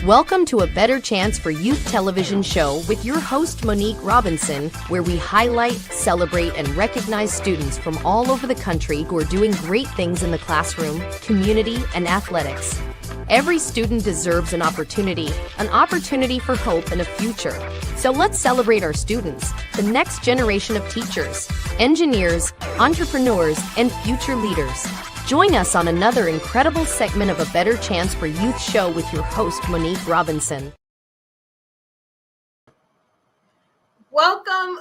Welcome to A Better Chance for Youth television show with your host, Monique Robinson, where we highlight, celebrate, and recognize students from all over the country who are doing great things in the classroom, community, and athletics. Every student deserves an opportunity for hope and a future. So let's celebrate our students, the next generation of teachers, engineers, entrepreneurs, and future leaders. Join us on another incredible segment of A Better Chance for Youth show with your host, Monique Robinson. Welcome,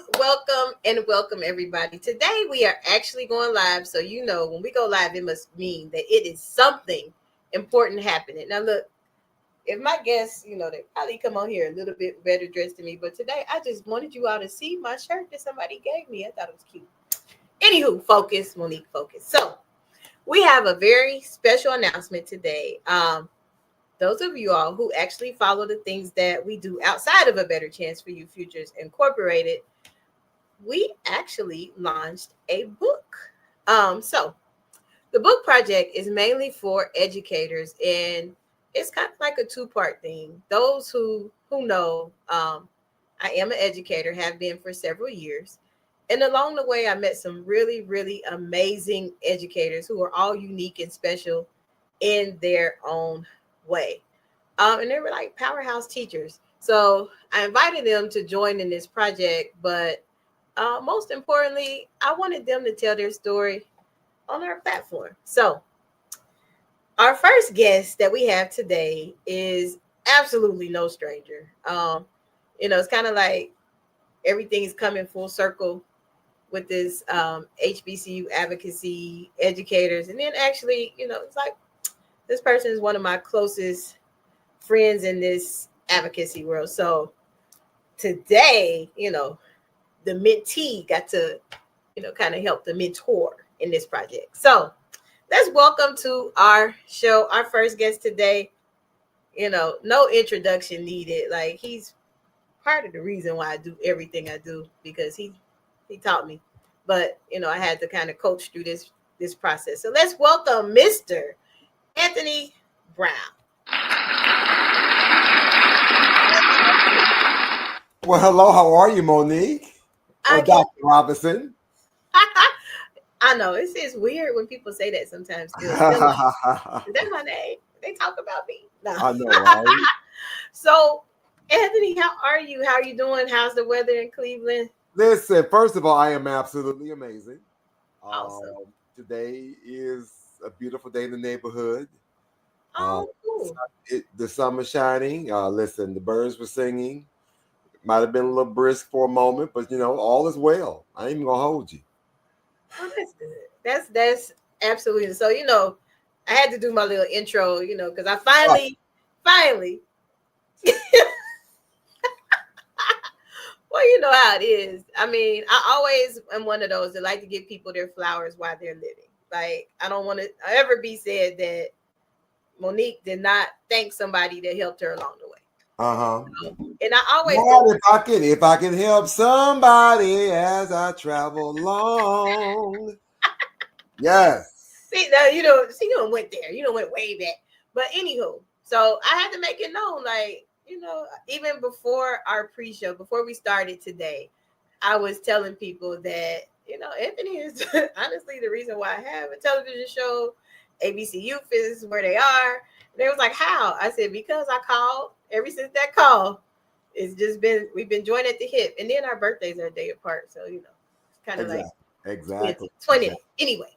everybody. Today we are actually going live, so you know when we go live, it must mean that it is something important happening. Now look, if my guests, they probably come on here a little bit better dressed than me, but today I just wanted you all to see my shirt that somebody gave me. I thought it was cute. Anywho, focus, Monique, focus. So we have a very special announcement today. Those of you all who actually follow the things that we do outside of A Better Chance for You Futures Incorporated, we actually launched a book. So the book project is mainly for educators, and it's kind of like a two-part thing. Those who know, I am an educator, have been for several years. And along the way, I met some really, really amazing educators who are all unique and special in their own way. And they were like powerhouse teachers. So I invited them to join in this project. But most importantly, I wanted them to tell their story on our platform. So our first guest that we have today is absolutely no stranger. It's kind of like everything is coming full circle with this HBCU advocacy educators. And then actually, it's like this person is one of my closest friends in this advocacy world. So today, the mentee got to, kind of help the mentor in this project. So let's welcome to our show, our first guest today. No introduction needed. Like, he's part of the reason why I do everything I do, because he taught me, but I had to kind of coach through this process. So let's welcome Mr. Anthony Brown. Well, hello, how are you, Monique? Or Dr. Robinson? I know it's weird when people say that sometimes. Is that my name? They talk about me. No. I know, right? So, Anthony, how are you? How are you doing? How's the weather in Cleveland? Listen, first of all, I am absolutely amazing. Awesome. Today is a beautiful day in the neighborhood. Oh, cool. The sun was shining. Listen, the birds were singing. Might have been a little brisk for a moment, but all is well. I ain't even gonna hold you. Oh, that's good. That's absolutely. So I had to do my little intro, because I finally. Well, you know how it is. I mean, I always am one of those that like to give people their flowers while they're living. Like, I don't want to ever be said that Monique did not thank somebody that helped her along the way. And I always if I can help somebody as I travel along. Yes. See, now you don't went there. You don't went way back. But anywho, so I had to make it known, like, even before our pre-show, before we started today, I was telling people that, Anthony is honestly the reason why I have a television show. ABC Youth is where they are. And they was like, how? I said, because I called. Ever since that call, it's just been, we've been joined at the hip. And then our birthdays are a day apart. So, it's kind of exactly. 20. Anyway.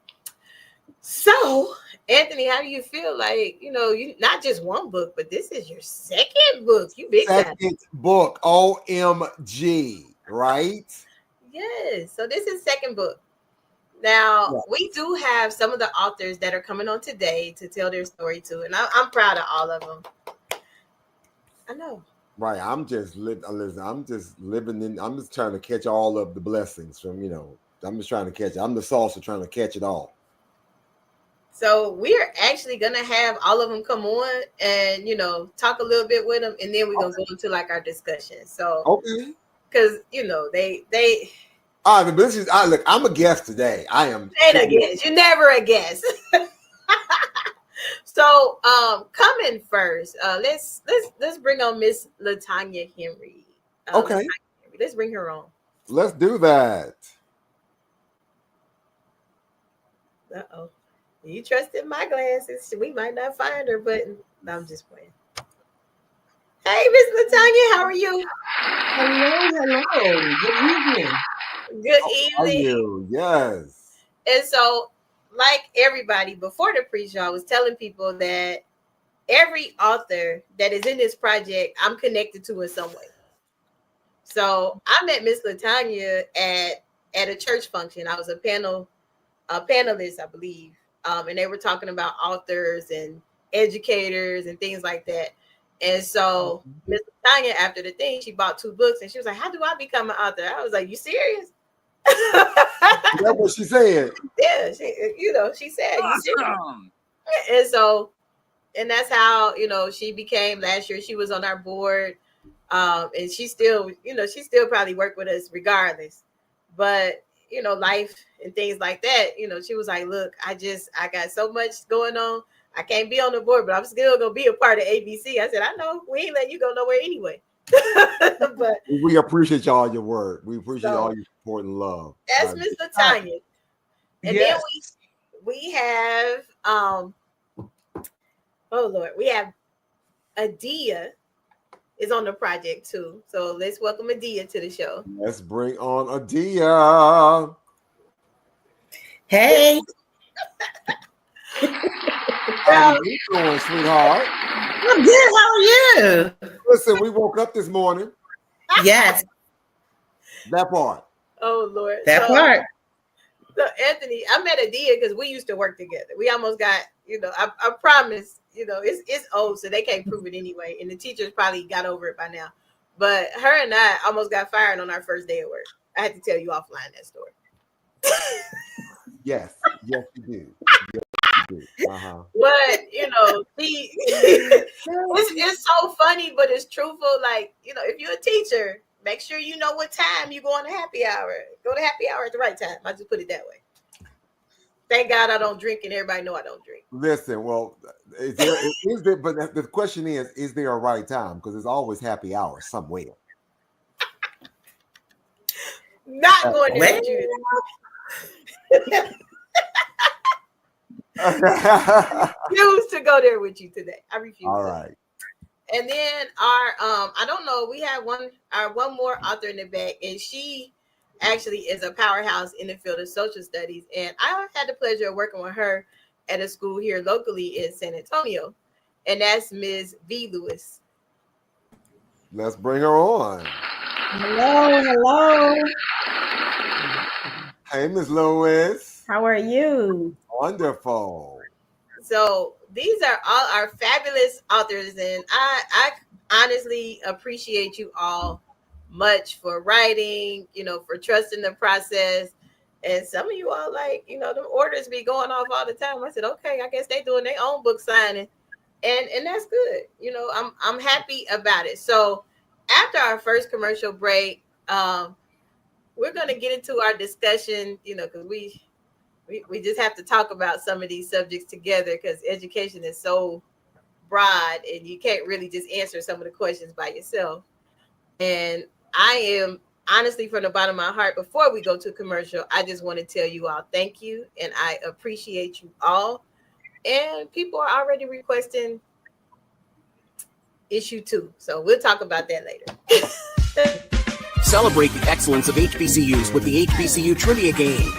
So, Anthony, how do you feel? Like, you not just one book, but this is your second book. You big time. Second book, OMG, right? Yes. So this is second book. Now, we do have some of the authors that are coming on today to tell their story too. And I'm proud of all of them. I know. Right. I'm just living in, I'm just trying to catch all of the blessings from, I'm just trying to catch it. I'm the salsa trying to catch it all. So we're actually going to have all of them come on and, talk a little bit with them. And then we're going to go into like our discussion. So, okay. Because, they. All right, but look, I'm a guest today. I am. Ain't a guest. You're never a guest. So, coming first, let's bring on Miss Latanya Henry. Okay, Latanya Henry. Let's bring her on. let's do that. Uh-oh. You trusted my glasses. We might not find her, but no, I'm just playing. Hey, Miss Latanya, how are you? Hello. Good evening. Good How are evening. you? Yes. And so, like everybody, before the pre-show, I was telling people that every author that is in this project, I'm connected to in some way. So I met Miss Latanya at a church function. I was a panelist, I believe, and they were talking about authors and educators and things like that. And so Miss Latanya, after the thing, she bought 2 books, and she was like, "How do I become an author?" I was like, "You serious?" That's what she said. Yeah, she said, "You serious?" And so, and that's how she became last year. She was on our board, and she still probably work with us regardless. But life and things like that. She was like, "Look, I got so much going on. I can't be on the board, but I'm still gonna be a part of ABC." I said, "I know. We ain't letting you go nowhere anyway." But We appreciate y'all your work. We appreciate So- all your support and love. that's Miss Latanya. And Yes. then we have oh Lord, we have Adia is on the project too. So let's welcome Adia to the show. Let's bring on Adia. Hey. How you doing, sweetheart? I'm good. How are you? Listen, we woke up this morning. Yes, That part. Oh Lord. that part. So Anthony, I met Adia because we used to work together. We almost got, I promise, it's old, so they can't prove it anyway. And the teachers probably got over it by now. But her and I almost got fired on our first day of work. I had to tell you offline that story. Yes, you do. Uh-huh. But it's so funny, but it's truthful. Like, if you're a teacher, make sure you know what time you go on to happy hour. Go to happy hour at the right time. I just put it that way. Thank God I don't drink, and everybody know I don't drink. Listen, well, is there, but the question is there a right time? Because there's always happy hour somewhere. Not going there with you. Refuse to go there with you today. I refuse. All right. And then I don't know, we have one more author in the back, and she actually is a powerhouse in the field of social studies. And I had the pleasure of working with her at a school here locally in San Antonio, and that's Ms. V. Lewis. Let's bring her on. Hello. Hey, Ms. Lewis. How are you? Wonderful. So these are all our fabulous authors, and I honestly appreciate you all much for writing, for trusting the process. And some of you all, like, the orders be going off all the time. I said, okay, I guess they doing their own book signing, and that's good. I'm happy about it. So after our first commercial break, we're gonna get into our discussion, because we just have to talk about some of these subjects together, because education is so broad and you can't really just answer some of the questions by yourself. And I am honestly, from the bottom of my heart, before we go to commercial, I just want to tell you all thank you, and I appreciate you all. And people are already requesting issue 2, so we'll talk about that later. Celebrate the excellence of HBCUs with the HBCU Trivia Game.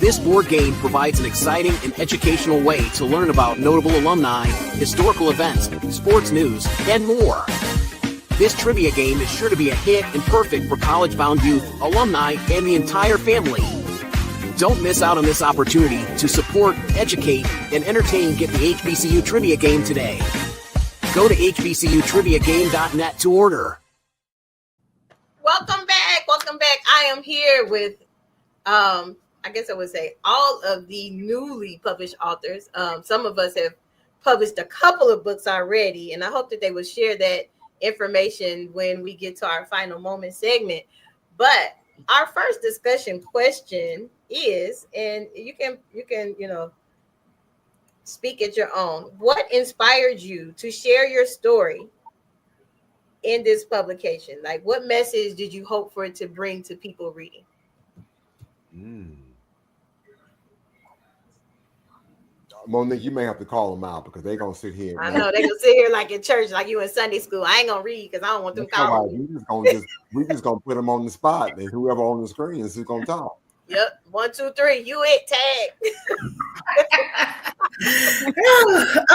This board game provides an exciting and educational way to learn about notable alumni, historical events, sports news, and more. This trivia game is sure to be a hit and perfect for college-bound youth, alumni, and the entire family. Don't miss out on this opportunity to support, educate, and entertain Get the HBCU Trivia Game today. Go to hbcutriviagame.net to order. Welcome back. I am here with I guess I would say all of the newly published authors. Some of us have published a couple of books already, and I hope that they will share that information when we get to our final moment segment. But our first discussion question is, and you can Speak at your own. What inspired you to share your story in this publication? Like, what message did you hope for it to bring to people reading? Monique, you may have to call them out because they're gonna sit here. I know they're gonna sit here like in church, like you in Sunday school. I ain't gonna read because I don't want them That's all calling right. me. We just gonna put them on the spot, and whoever on the screen is who's gonna talk. Yep. 1, 2, 3. You it tag.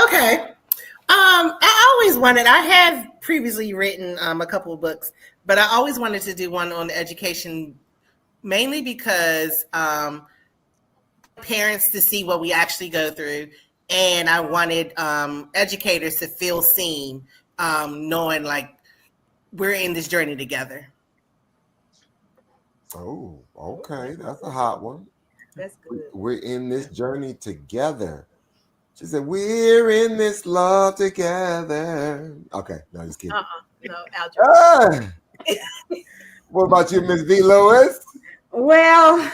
Okay. I always wanted, I have previously written a couple of books, but I always wanted to do one on education, mainly because parents to see what we actually go through. And I wanted educators to feel seen, knowing like we're in this journey together. Oh, okay. That's a hot one. That's good. We're in this journey together. She said, we're in this love together. Okay, no, just kidding. No, algebra. What about you, Miss V. Lewis? Well,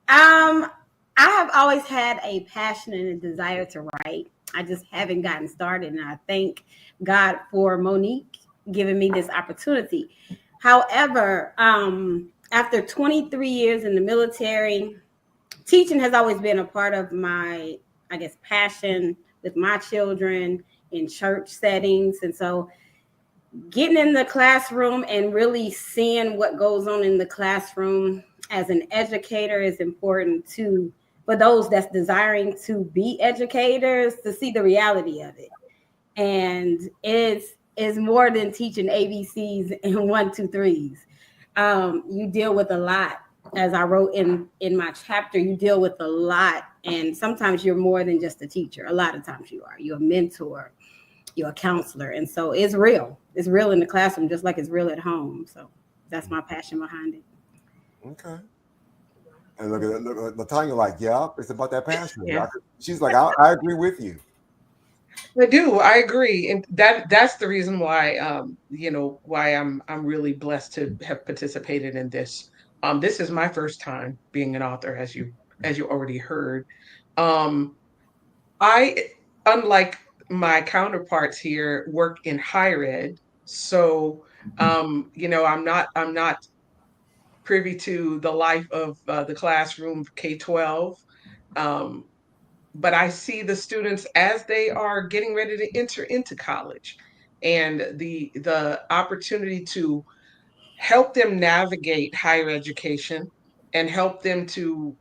I have always had a passion and a desire to write. I just haven't gotten started, and I thank God for Monique giving me this opportunity. However, after 23 years in the military, teaching has always been a part of my, I guess, passion with my children in church settings. And so getting in the classroom and really seeing what goes on in the classroom as an educator is important too, for those that's desiring to be educators, to see the reality of it. And it's more than teaching ABCs and 1, 2, 3s. You deal with a lot. As I wrote in my chapter, you deal with a lot. And sometimes you're more than just a teacher. A lot of times you are. You're a mentor. You're a counselor. And so it's real. It's real in the classroom, just like it's real at home. So that's my passion behind it. Okay. And look at Latanya, like, yeah, it's about that passion. Yeah. She's like, I agree with you. I do. I agree, and that's the reason why why I'm really blessed to have participated in this. This is my first time being an author, as you already heard. I, unlike my counterparts here, work in higher ed, so I'm not privy to the life of the classroom K-12. But I see the students as they are getting ready to enter into college, and the opportunity to help them navigate higher education and help them to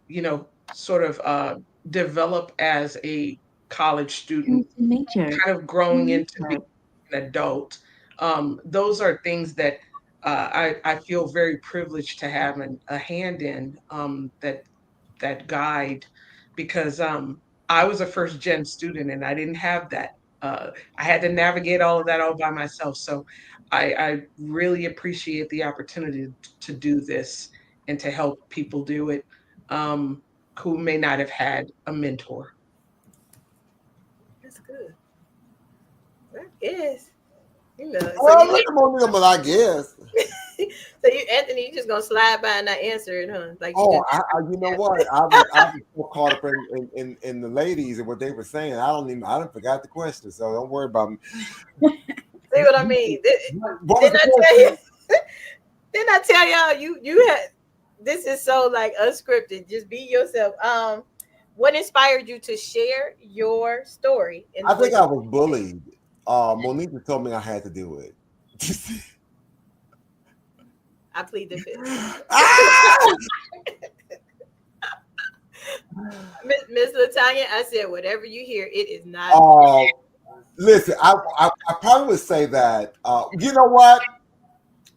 sort of develop as a college student, kind of growing into being an adult. Those are things that I feel very privileged to have a hand in, that guide, because I was a first gen student and I didn't have that. I had to navigate all of that all by myself. So I really appreciate the opportunity to do this and to help people do it, who may not have had a mentor. That's good. That is. Look at Monique, but I guess. So Anthony, you just gonna slide by and not answer it, huh? Like, you know what? I was so caught up in the ladies and what they were saying. I didn't forgot the question, so don't worry about me. See what I mean? Didn't I tell y'all you had, this is so like unscripted. Just be yourself. What inspired you to share your story? I think I was bullied. Monique told me I had to do it. I plead the fifth. Miss Latanya, I said whatever you hear, it is not. Listen, I probably would say that. You know what?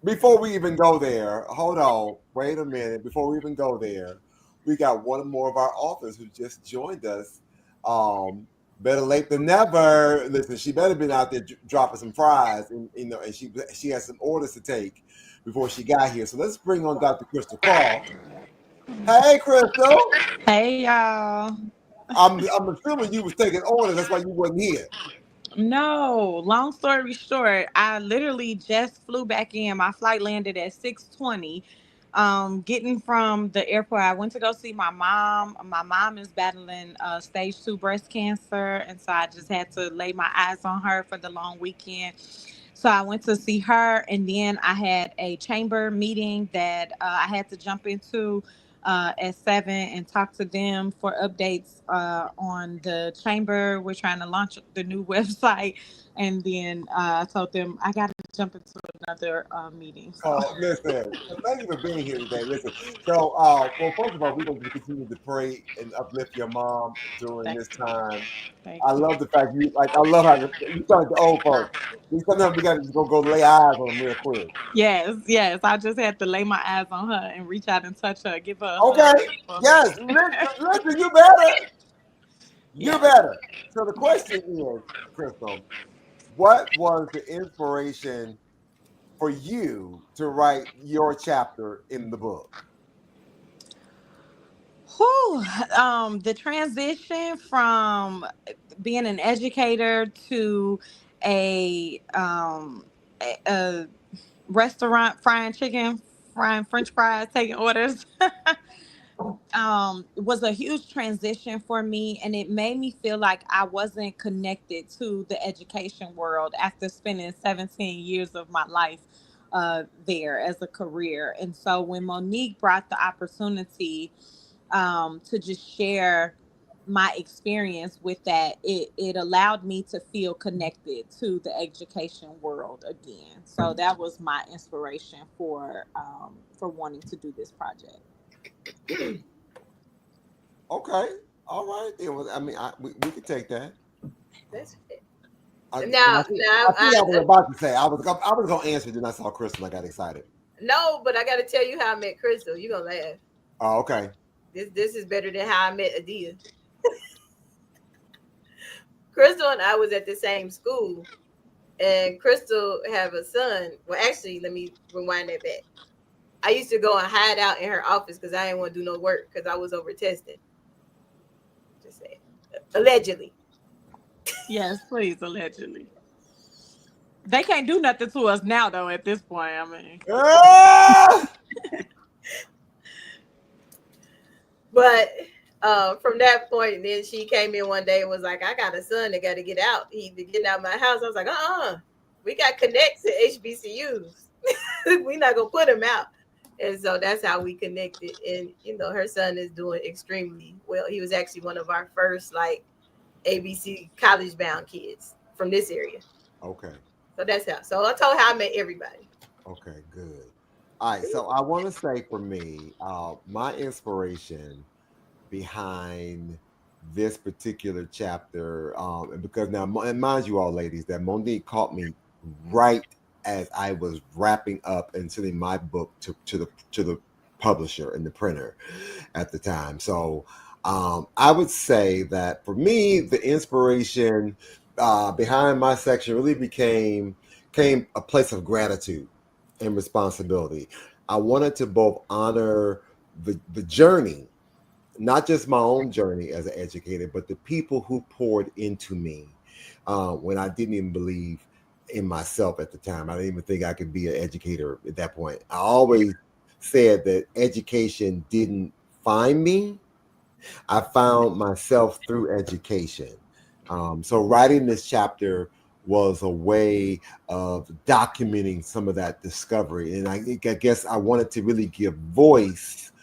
Before we even go there, hold on. Wait a minute. Before we even go there, we got one more of our authors who just joined us. Better late than never. Listen, she better been out there dropping some fries, and and she has some orders to take before she got here. So let's bring on Dr. Krystal Call. Hey, Krystal. Hey, y'all. I'm assuming you was taking orders. That's why you wasn't here. No, long story short, I literally just flew back in. My flight landed at 6:20. Getting from the airport, I went to go see my mom. My mom is battling stage 2 breast cancer, and so I just had to lay my eyes on her for the long weekend. So I went to see her, and then I had a chamber meeting that I had to jump into at 7 and talk to them for updates on the chamber. We're trying to launch the new website, and then I told them I got to jump into another meeting. So Oh, listen. So thank you for being here today. Listen. So, well, first of all, we're going to continue to pray and uplift your mom during thank this time. thank I you. love the fact you like. I love how you sound like the old folks. Sometimes we got to just go lay eyes on them real quick. Yes, yes. I just had to lay my eyes on her and reach out and touch her, give her a Okay. hug for a Yes. minute. Listen, you better. You Yes, better. So the yes. question is, Krystal, what was the inspiration for you to write your chapter in the book? Whew. The transition from being an educator to a restaurant frying chicken, frying French fries, taking orders. Was a huge transition for me, and it made me feel like I wasn't connected to the education world after spending 17 years of my life there as a career. And so when Monique brought the opportunity to just share my experience with that, it allowed me to feel connected to the education world again. So that was my inspiration for wanting to do this project. Okay. All right. It was, I mean, we could take that. That's it. I, Now, I see I was about to say I was gonna answer, then I saw Krystal. I got excited. no, but I got to tell you how I met Krystal. You gonna laugh. Oh, okay. This is better than how I met Adia. Krystal and I was at the same school, and Krystal have a son. Well, actually, let me rewind that back. I used to go and hide out in her office because I didn't want to do no work because I was over testing. Just saying, allegedly. Yes, please, allegedly. They can't do nothing to us now, though. At this point, I mean, Ah! But from that point, then she came in one day and was like, "I got a son that got to get out. He be getting out of my house." I was like, we got connects at HBCUs. We're not gonna put him out." And so that's how we connected. And her son is doing extremely well. He was actually one of our first like ABC college bound kids from this area. Okay. So that's how. So I told how I met everybody. Okay. Good. All right. So I want to say for me, my inspiration behind this particular chapter, and because now, and mind you, all ladies, that Monique caught me right as I was wrapping up and sending my book to the publisher and the printer at the time. So I would say that for me, the inspiration behind my section really came a place of gratitude and responsibility. I wanted to both honor the journey, not just my own journey as an educator, but the people who poured into me when I didn't even believe in myself at the time. I didn't even think I could be an educator at that point. I always said that education didn't find me. I found myself through education. So writing this chapter was a way of documenting some of that discovery. And I guess I wanted to really give voice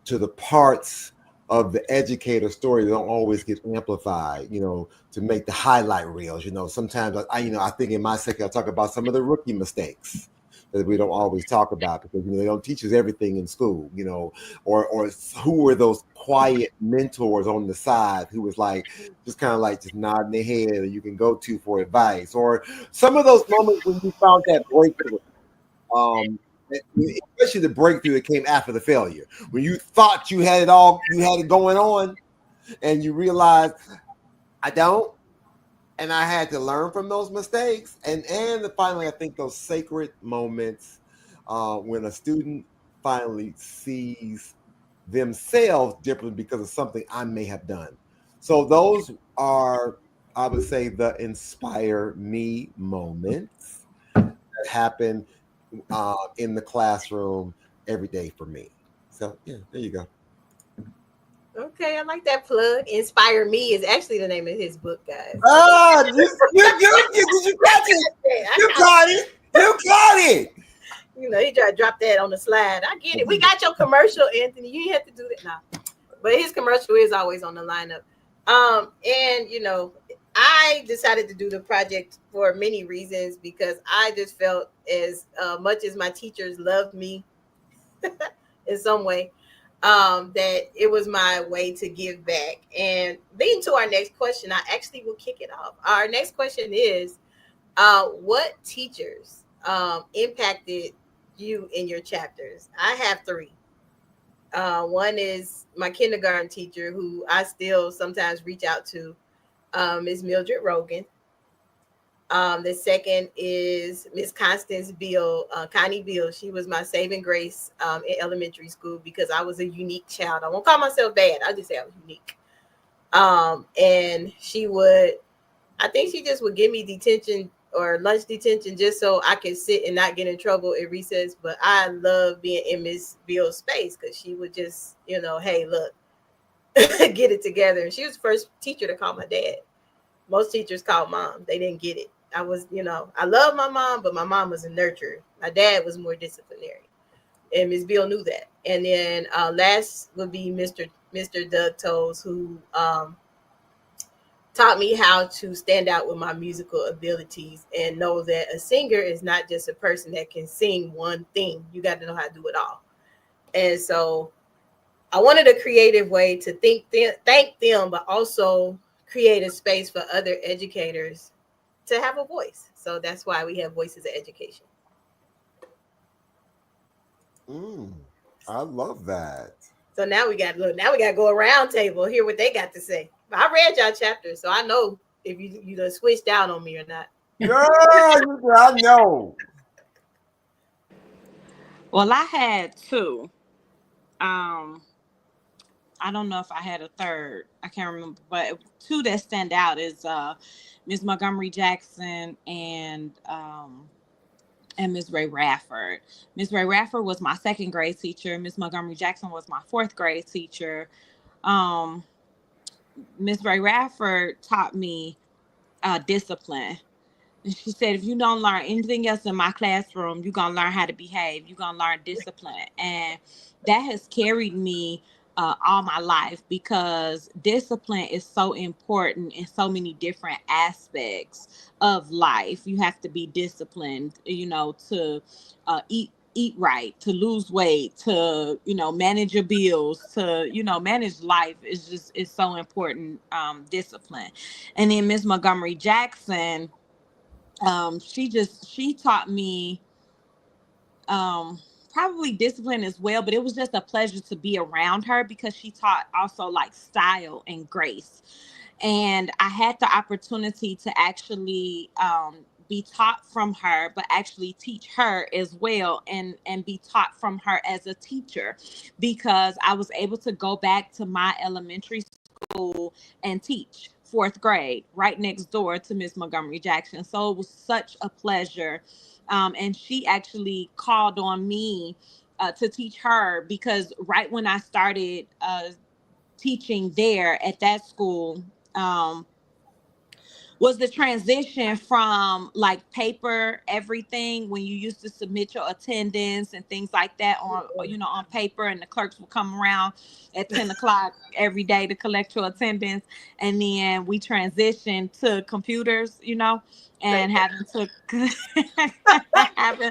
to the parts of the educator story that don't always get amplified, to make the highlight reels. Sometimes I think in my section I talk about some of the rookie mistakes that we don't always talk about because they don't teach us everything in school, or who were those quiet mentors on the side who was like just kind of like just nodding their head and you can go to for advice, or some of those moments when you found that breakthrough. Especially the breakthrough that came after the failure, when you thought you had it going on, and you realized I don't, and I had to learn from those mistakes. And finally, I think those sacred moments when a student finally sees themselves differently because of something I may have done. So those are, I would say, the inspire me moments that happen in the classroom every day for me. So yeah, there you go. Okay, I like that plug. Inspire Me is actually the name of his book, guys. Ah, did you catch it? You caught it. You caught it. You know, he tried to drop that on the slide. I get it. We got your commercial, Anthony. You have to do that now. But his commercial is always on the lineup. And you know, I decided to do the project for many reasons because I just felt as much as my teachers loved me in some way, that it was my way to give back. And leading to our next question, I actually will kick it off. Our next question is, what teachers impacted you in your chapters? I have three. One is my kindergarten teacher, who I still sometimes reach out to, Ms. Mildred Rogan. The second is Miss Constance Beal, Connie Beal. She was my saving grace in elementary school because I was a unique child. I won't call myself bad. I'll just say I was unique. And she would, I think she just would give me detention or lunch detention just so I could sit and not get in trouble at recess. But I love being in Miss Beal's space because she would just, you know, hey, look, get it together. And she was the first teacher to call my dad. Most teachers called mom. They didn't get it. I was, you know, I love my mom, but my mom was a nurturer. My dad was more disciplinary. And Miss Beal knew that. And then last would be Mr. Doug Toes, who taught me how to stand out with my musical abilities and know that a singer is not just a person that can sing one thing. You got to know how to do it all. And so I wanted a creative way to thank them, but also create a space for other educators to have a voice. So that's why we have Voices of Education. I love that. So now we got to go around table, hear what they got to say. I read y'all chapters, so I know if you done switched out on me or not. Girl, I know. Well, I had two. I don't know if I had a third. I can't remember, but two that stand out is Miss Montgomery Jackson and Miss Ray Rafford. Miss Ray Rafford was my second grade teacher. Miss Montgomery Jackson was my fourth grade teacher. Miss Ray Rafford taught me discipline. And she said, if you don't learn anything else in my classroom, you're going to learn how to behave. You're going to learn discipline. And that has carried me all my life because discipline is so important in so many different aspects of life. You have to be disciplined, you know, to eat right, to lose weight, to, you know, manage your bills, to, you know, manage life is so important, discipline. And then Miss Montgomery Jackson, she taught me probably discipline as well, but it was just a pleasure to be around her because she taught also like style and grace. And I had the opportunity to actually be taught from her, but actually teach her as well, and be taught from her as a teacher, because I was able to go back to my elementary school and teach fourth grade right next door to Miss Montgomery Jackson. So it was such a pleasure. And she actually called on me to teach her because right when I started teaching there at that school, was the transition from like paper everything, when you used to submit your attendance and things like that on, you know, on paper, and the clerks would come around at 10 o'clock every day to collect your attendance. And then we transitioned to computers, you know, and having to having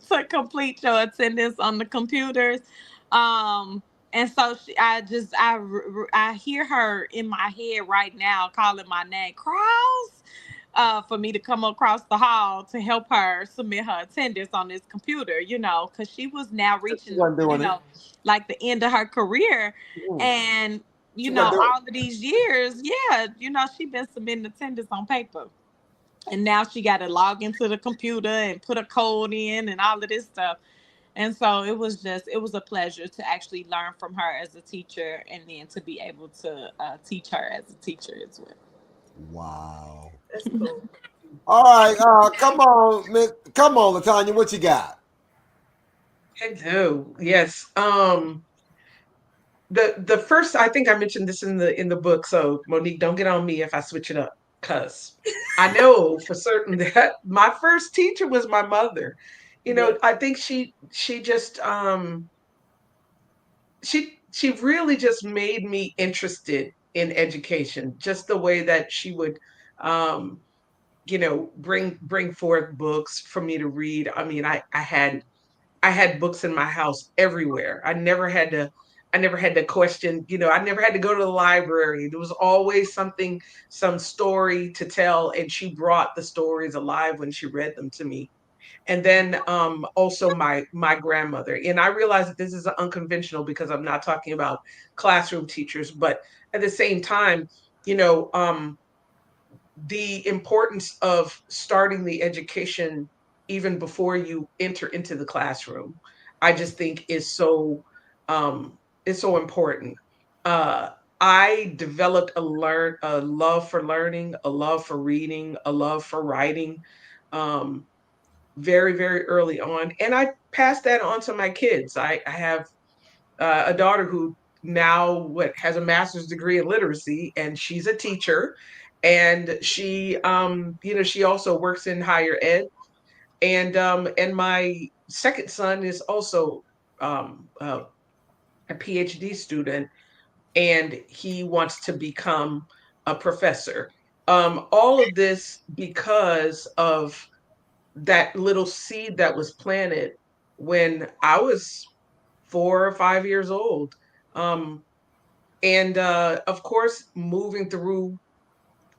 to complete your attendance on the computers. And so I hear her in my head right now calling my name, Cross, for me to come across the hall to help her submit her attendance on this computer, you know, because she was now reaching, you know, like the end of her career. And, you know, all of these years, yeah, you know, she's been submitting attendance on paper. And now she got to log into the computer and put a code in and all of this stuff. And so it was a pleasure to actually learn from her as a teacher, and then to be able to teach her as a teacher as well. Wow. That's cool. All right. Come on, LaTanya, what you got? I do. Yes. The first, I think I mentioned this in the book, so Monique, don't get on me if I switch it up, because I know for certain that my first teacher was my mother. Yeah. I think she just she really just made me interested in education, just the way that she would um bring forth books for me to read. I mean, I had books in my house everywhere. I never had to question, I never had to go to the library. There was always something, some story to tell, and she brought the stories alive when she read them to me. And then also my grandmother. And I realize that this is unconventional because I'm not talking about classroom teachers, but at the same time, you know, um, the importance of starting the education even before you enter into the classroom, I just think um, is so important. Uh, I developed a love for learning, a love for reading, a love for writing, um, very very early on, and I passed that on to my kids. I have a daughter who now what has a master's degree in literacy, and she's a teacher, and she also works in higher ed, and my second son is also a PhD student, and he wants to become a professor. All of this because of that little seed that was planted when I was 4 or 5 years old. Um, and of course, moving through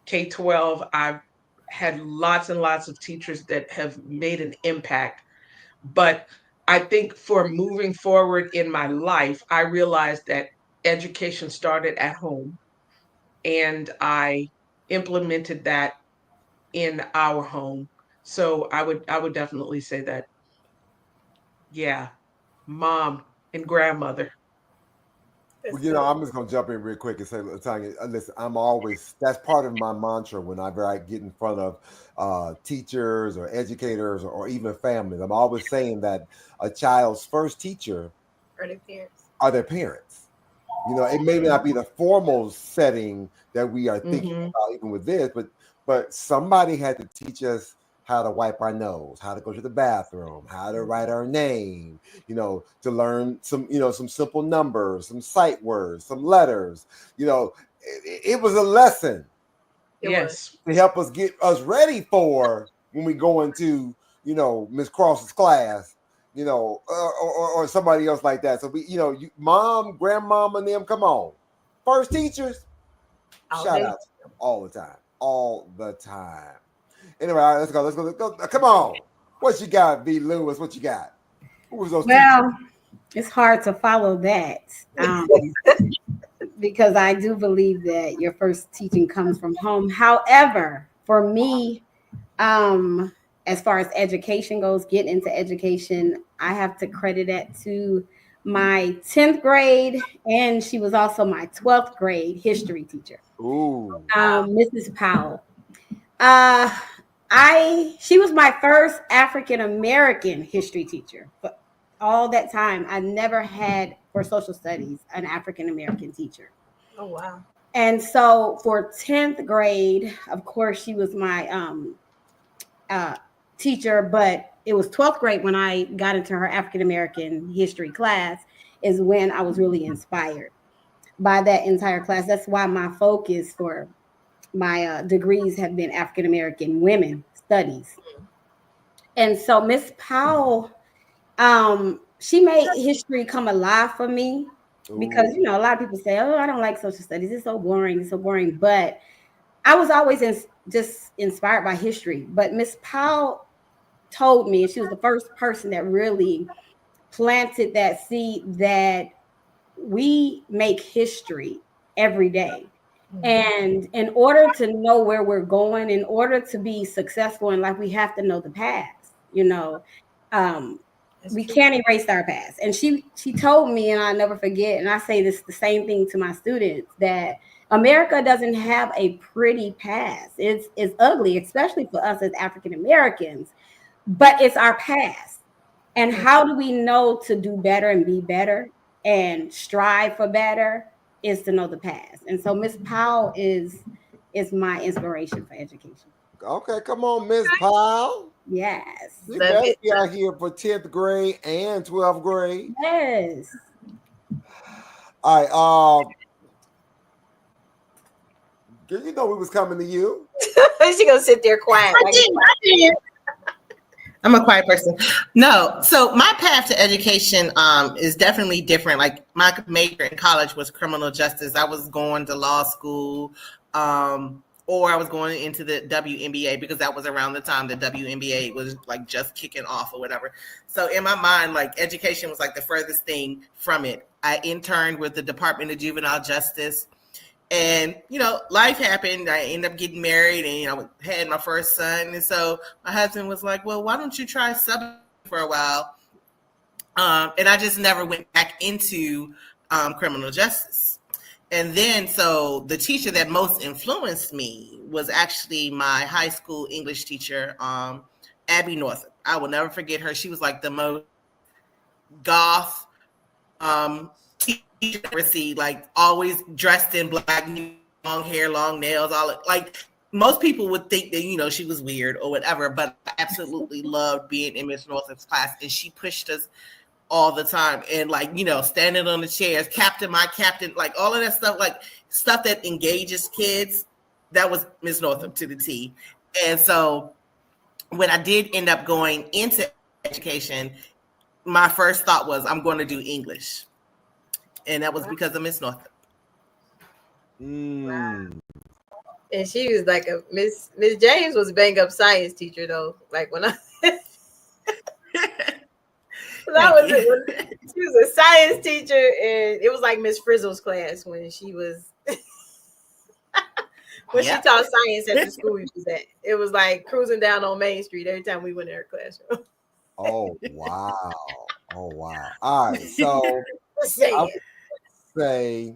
K-12, I've had lots and lots of teachers that have made an impact. But I think for moving forward in my life, I realized that education started at home, and I implemented that in our home. So I would definitely say that, yeah, mom and grandmother. Well, That's good. I'm just gonna jump in real quick and say, Tanya, listen, that's part of my mantra whenever I get in front of teachers or educators or even families. I'm always saying that a child's first teacher Or the parents. are their parents. It may not be the formal setting that we are thinking Hmm. about, even with this, but somebody had to teach us how to wipe our nose, how to go to the bathroom, how to write our name, to learn some simple numbers, some sight words, some letters. It was a lesson It was. Yes. to help us get us ready for when we go into Miss Cross's class, or somebody else like that. So mom, grandmom, and them, come on, first teachers, All shout day. out to them all the time, all the time. Anyway, all right, let's go. Come on, what you got, V. Lewis? What you got? Who was those teachers? Well, it's hard to follow that because I do believe that your first teaching comes from home. However, for me, as far as education goes, getting into education, I have to credit that to my 10th grade, and she was also my 12th grade history teacher, Ooh, Mrs. Powell. Uh, she was my first African American history teacher. But all that time, I never had for social studies an African American teacher. Oh wow. And so for 10th grade, of course, she was my uh, teacher, but it was 12th grade when I got into her African American history class, is when I was really inspired by that entire class. That's why my focus for my degrees have been African American women studies. And so Miss Powell, she made history come alive for me because ooh. a lot of people say, "Oh, I don't like social studies. It's so boring. It's so boring." But I was always just inspired by history. But Miss Powell told me, and she was the first person that really planted that seed that we make history every day. And in order to know where we're going, in order to be successful in life, we have to know the past. Um, That's we true. can't erase our past. And she told me, and I'll never forget, and I say this the same thing to my students, that America doesn't have a pretty past. It's ugly, especially for us as African Americans, but it's our past. And how do we know to do better and be better and strive for better is to know the past. And so Miss Powell is my inspiration for education. Okay, come on, Miss Powell. Yes. You Love better it. be out here for 10th grade and 12th grade. Yes. All right. You know we was coming to you. She gonna sit there quiet. I did. I'm a quiet person. No, so my path to education is definitely different. Like my major in college was criminal justice. I was going to law school, or I was going into the WNBA because that was around the time the WNBA was like just kicking off or whatever. So in my mind, like education was like the furthest thing from it. I interned with the Department of Juvenile Justice. And, life happened. I ended up getting married and, had my first son. And so my husband was like, well, why don't you try subbing for a while? And I just never went back into criminal justice. And then, so the teacher that most influenced me was actually my high school English teacher, Abby Northup. I will never forget her. She was like the most goth teacher I've ever see, like always dressed in black, long hair, long nails, all like most people would think that, she was weird or whatever, but I absolutely loved being in Miss Northup's class, and she pushed us all the time. And like, standing on the chairs, captain, my captain, like all of that stuff, like stuff that engages kids, that was Miss Northup to the T. And so when I did end up going into education, my first thought was I'm going to do English. And that was because of Miss Northup. Mm. And she was like a Miss James was a bang up science teacher though. Like when I she was a science teacher, and it was like Miss Frizzle's class when she was when she taught science at the school she was at. It was like cruising down on Main Street every time we went in her classroom. Oh wow. Oh wow. All right. So I would say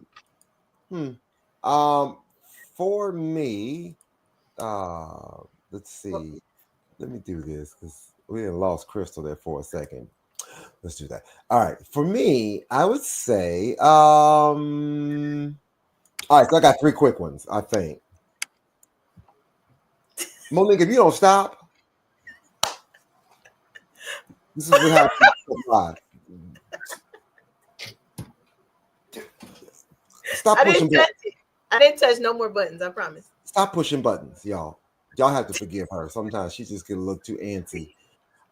for me, let's see. Let me do this because we didn't lost Krystal there for a second. Let's do that. All right. For me, I would say, all right, so I got 3 quick ones, I think. Monique, if you don't stop, this is what happens live. Stop pushing buttons. I didn't touch no more buttons, I promise. Stop pushing buttons, y'all. Y'all have to forgive her. Sometimes she just get a little too antsy.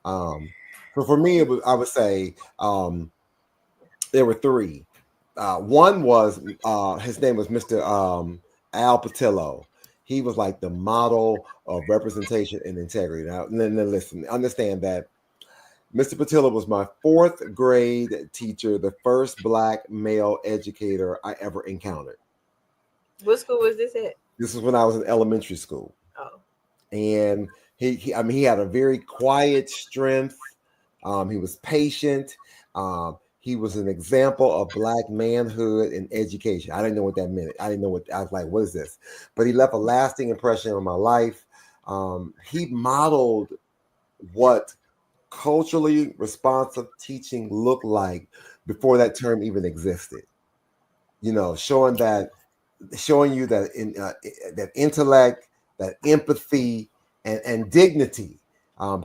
But for me, I would say there were 3. One was his name was Mr. Al Patillo. He was like the model of representation and integrity. Now, listen, understand that Mr. Patillo was my 4th grade teacher, the first Black male educator I ever encountered. What school was this at? This was when I was in elementary school. Oh. And he had a very quiet strength. He was patient. He was an example of Black manhood and education. I didn't know what that meant. I was like, what is this? But he left a lasting impression on my life. He modeled what culturally responsive teaching looked like before that term even existed. Showing you that that intellect, that empathy, and dignity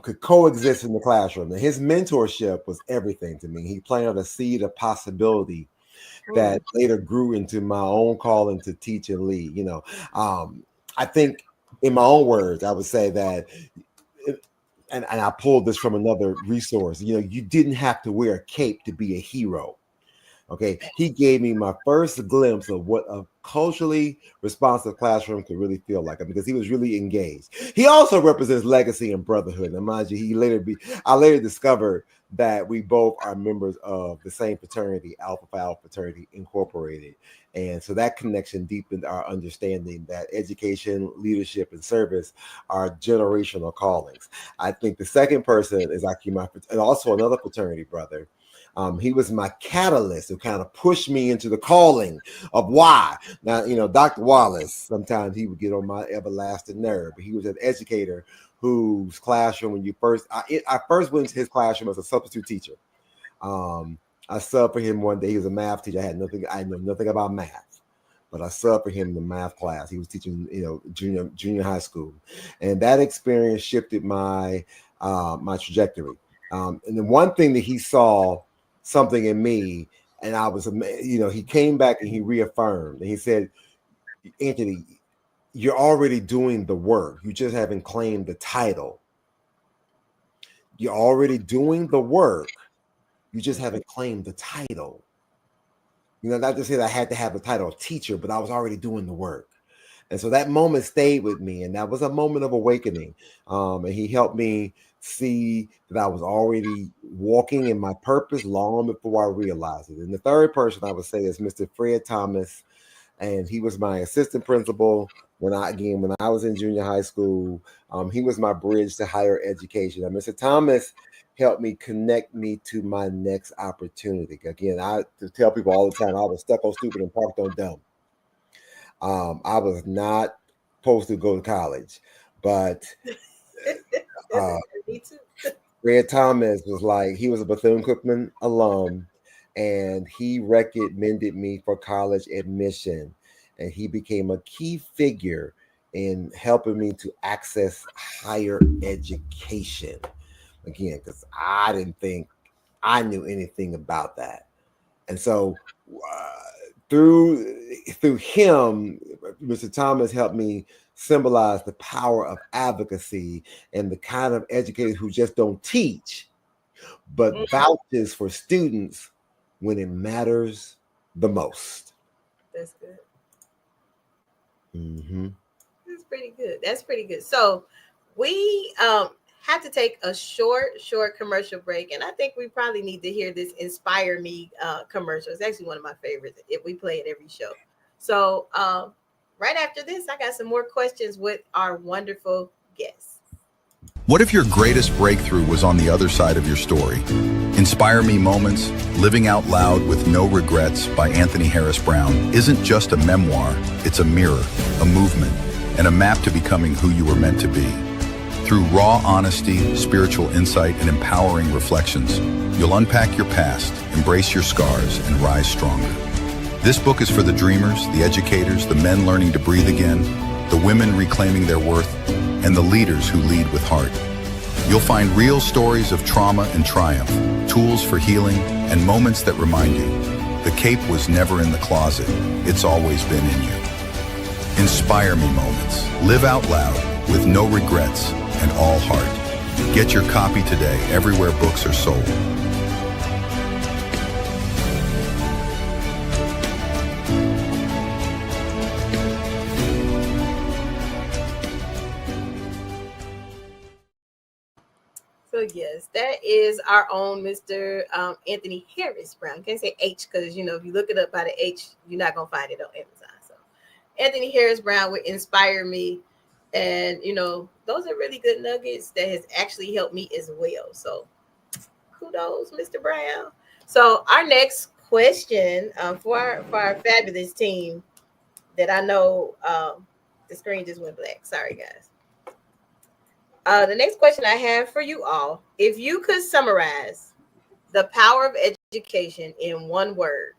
could coexist in the classroom. And his mentorship was everything to me. He planted a seed of possibility that later grew into my own calling to teach and lead. I think in my own words, I would say that, and I pulled this from another resource, you didn't have to wear a cape to be a hero. Okay, he gave me my first glimpse of what a culturally responsive classroom could really feel like, because he was really engaged. He also represents legacy and brotherhood. And mind you, I later discovered that we both are members of the same fraternity, Alpha Phi Alpha Fraternity Incorporated. And so that connection deepened our understanding that education, leadership, and service are generational callings. I think the second person is actually and also another fraternity brother. He was my catalyst who kind of pushed me into the calling of why. Now, Dr. Wallace, sometimes he would get on my everlasting nerve, but he was an educator whose classroom, when I first went into his classroom as a substitute teacher. I subbed for him one day. He was a math teacher. I know nothing about math, but I subbed for him in the math class. He was teaching, junior high school, and that experience shifted my trajectory. And the one thing that he saw something in me, and I was, he came back and he reaffirmed, and he said, "Anthony, you're already doing the work. You just haven't claimed the title. You're already doing the work. You just haven't claimed the title." Not to say that I had to have the title of teacher, but I was already doing the work. And so that moment stayed with me. And that was a moment of awakening. And he helped me see that I was already walking in my purpose long before I realized it. And the third person I would say is Mr. Fred Thomas. And he was my assistant principal when I was in junior high school. He was my bridge to higher education. And Mr. Thomas helped me connect me to my next opportunity. Again, I tell people all the time, I was stuck on stupid and parked on dumb. I was not supposed to go to college, but Me too. Fred Thomas he was a Bethune-Cookman alum, and he recommended me for college admission, and he became a key figure in helping me to access higher education. Again, because I didn't think I knew anything about that. And so through him, Mr. Thomas helped me symbolize the power of advocacy and the kind of educators who just don't teach, but vouches for students when it matters the most. That's good. Mm-hmm. That's pretty good. So we have to take a short commercial break, and I think we probably need to hear this Inspire Me commercial. It's actually one of my favorites. We play it every show. So right after this, I got some more questions with our wonderful guests. What if your greatest breakthrough was on the other side of your story? Inspire Me Moments, Living Out Loud with No Regrets by Anthony Harris Brown isn't just a memoir, it's a mirror, a movement, and a map to becoming who you were meant to be. Through raw honesty, spiritual insight, and empowering reflections, you'll unpack your past, embrace your scars, and rise stronger. This book is for the dreamers, the educators, the men learning to breathe again, the women reclaiming their worth, and the leaders who lead with heart. You'll find real stories of trauma and triumph, tools for healing, and moments that remind you, the cape was never in the closet, it's always been in you. Inspire Me Moments. Live out loud with no regrets and all heart. Get your copy today everywhere books are sold. So yes, that is our own Mr. Anthony Harris Brown. Can't say H because if you look it up by the H, you're not gonna find it on Amazon. So Anthony Harris Brown would inspire me, and those are really good nuggets that has actually helped me as well. So kudos, Mr. Brown. So our next question for our fabulous team that I know the screen just went black. Sorry, guys. The next question I have for you all, if you could summarize the power of education in one word,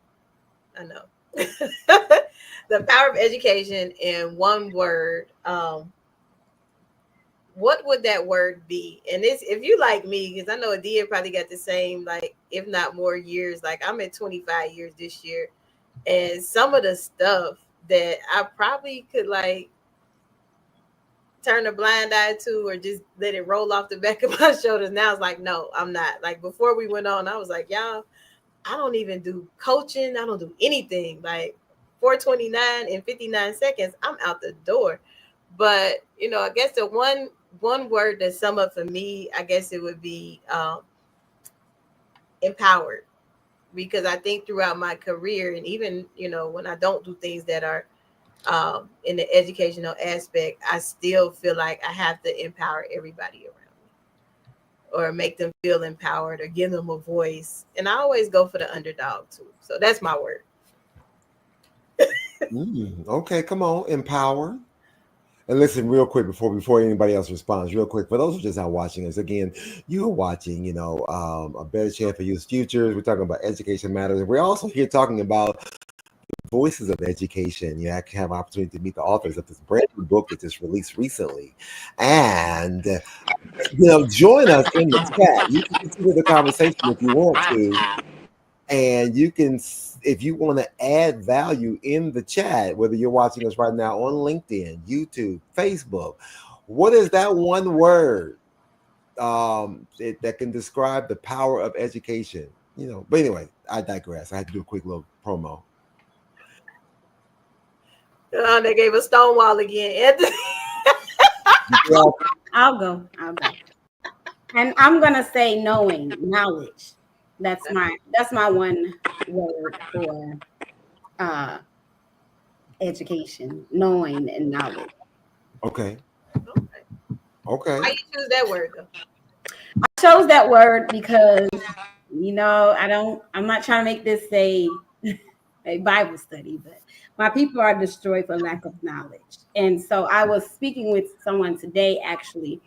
I know, the power of education in one word, what would that word be? And this, if you like me, because I know Adia probably got the same, if not more years, I'm at 25 years this year. And some of the stuff that I probably could turn a blind eye to or just let it roll off the back of my shoulders. Now it's no, I'm not. Before we went on, I was y'all, I don't even do coaching. I don't do anything. 4:29 and 59 seconds, I'm out the door. But, I guess the one word that sum up for me, I guess it would be empowered. Because I think throughout my career, and even, when I don't do things that are in the educational aspect, I still feel like I have to empower everybody around or make them feel empowered or give them a voice. And I always go for the underdog too. So that's my word. Okay, come on, empower. And listen, real quick before anybody else responds, real quick, for those who are just not watching us, again, you are watching, a better chance for youth futures. We're talking about education matters, and we're also here talking about voices of education. I can have an opportunity to meet the authors of this brand new book that just released recently, and join us in the chat. You can continue the conversation if you want to. And you can, if you want to add value in the chat, whether you're watching us right now on LinkedIn, YouTube, Facebook, what is that one word that can describe the power of education? But anyway, I digress. I had to do a quick little promo. They gave a Stonewall again. I'll go. And I'm gonna say knowledge. That's my one word for education, knowing and knowledge. Okay. Why you choose that word though? I chose that word because I'm not trying to make this a Bible study, but my people are destroyed for lack of knowledge. And so I was speaking with someone today actually,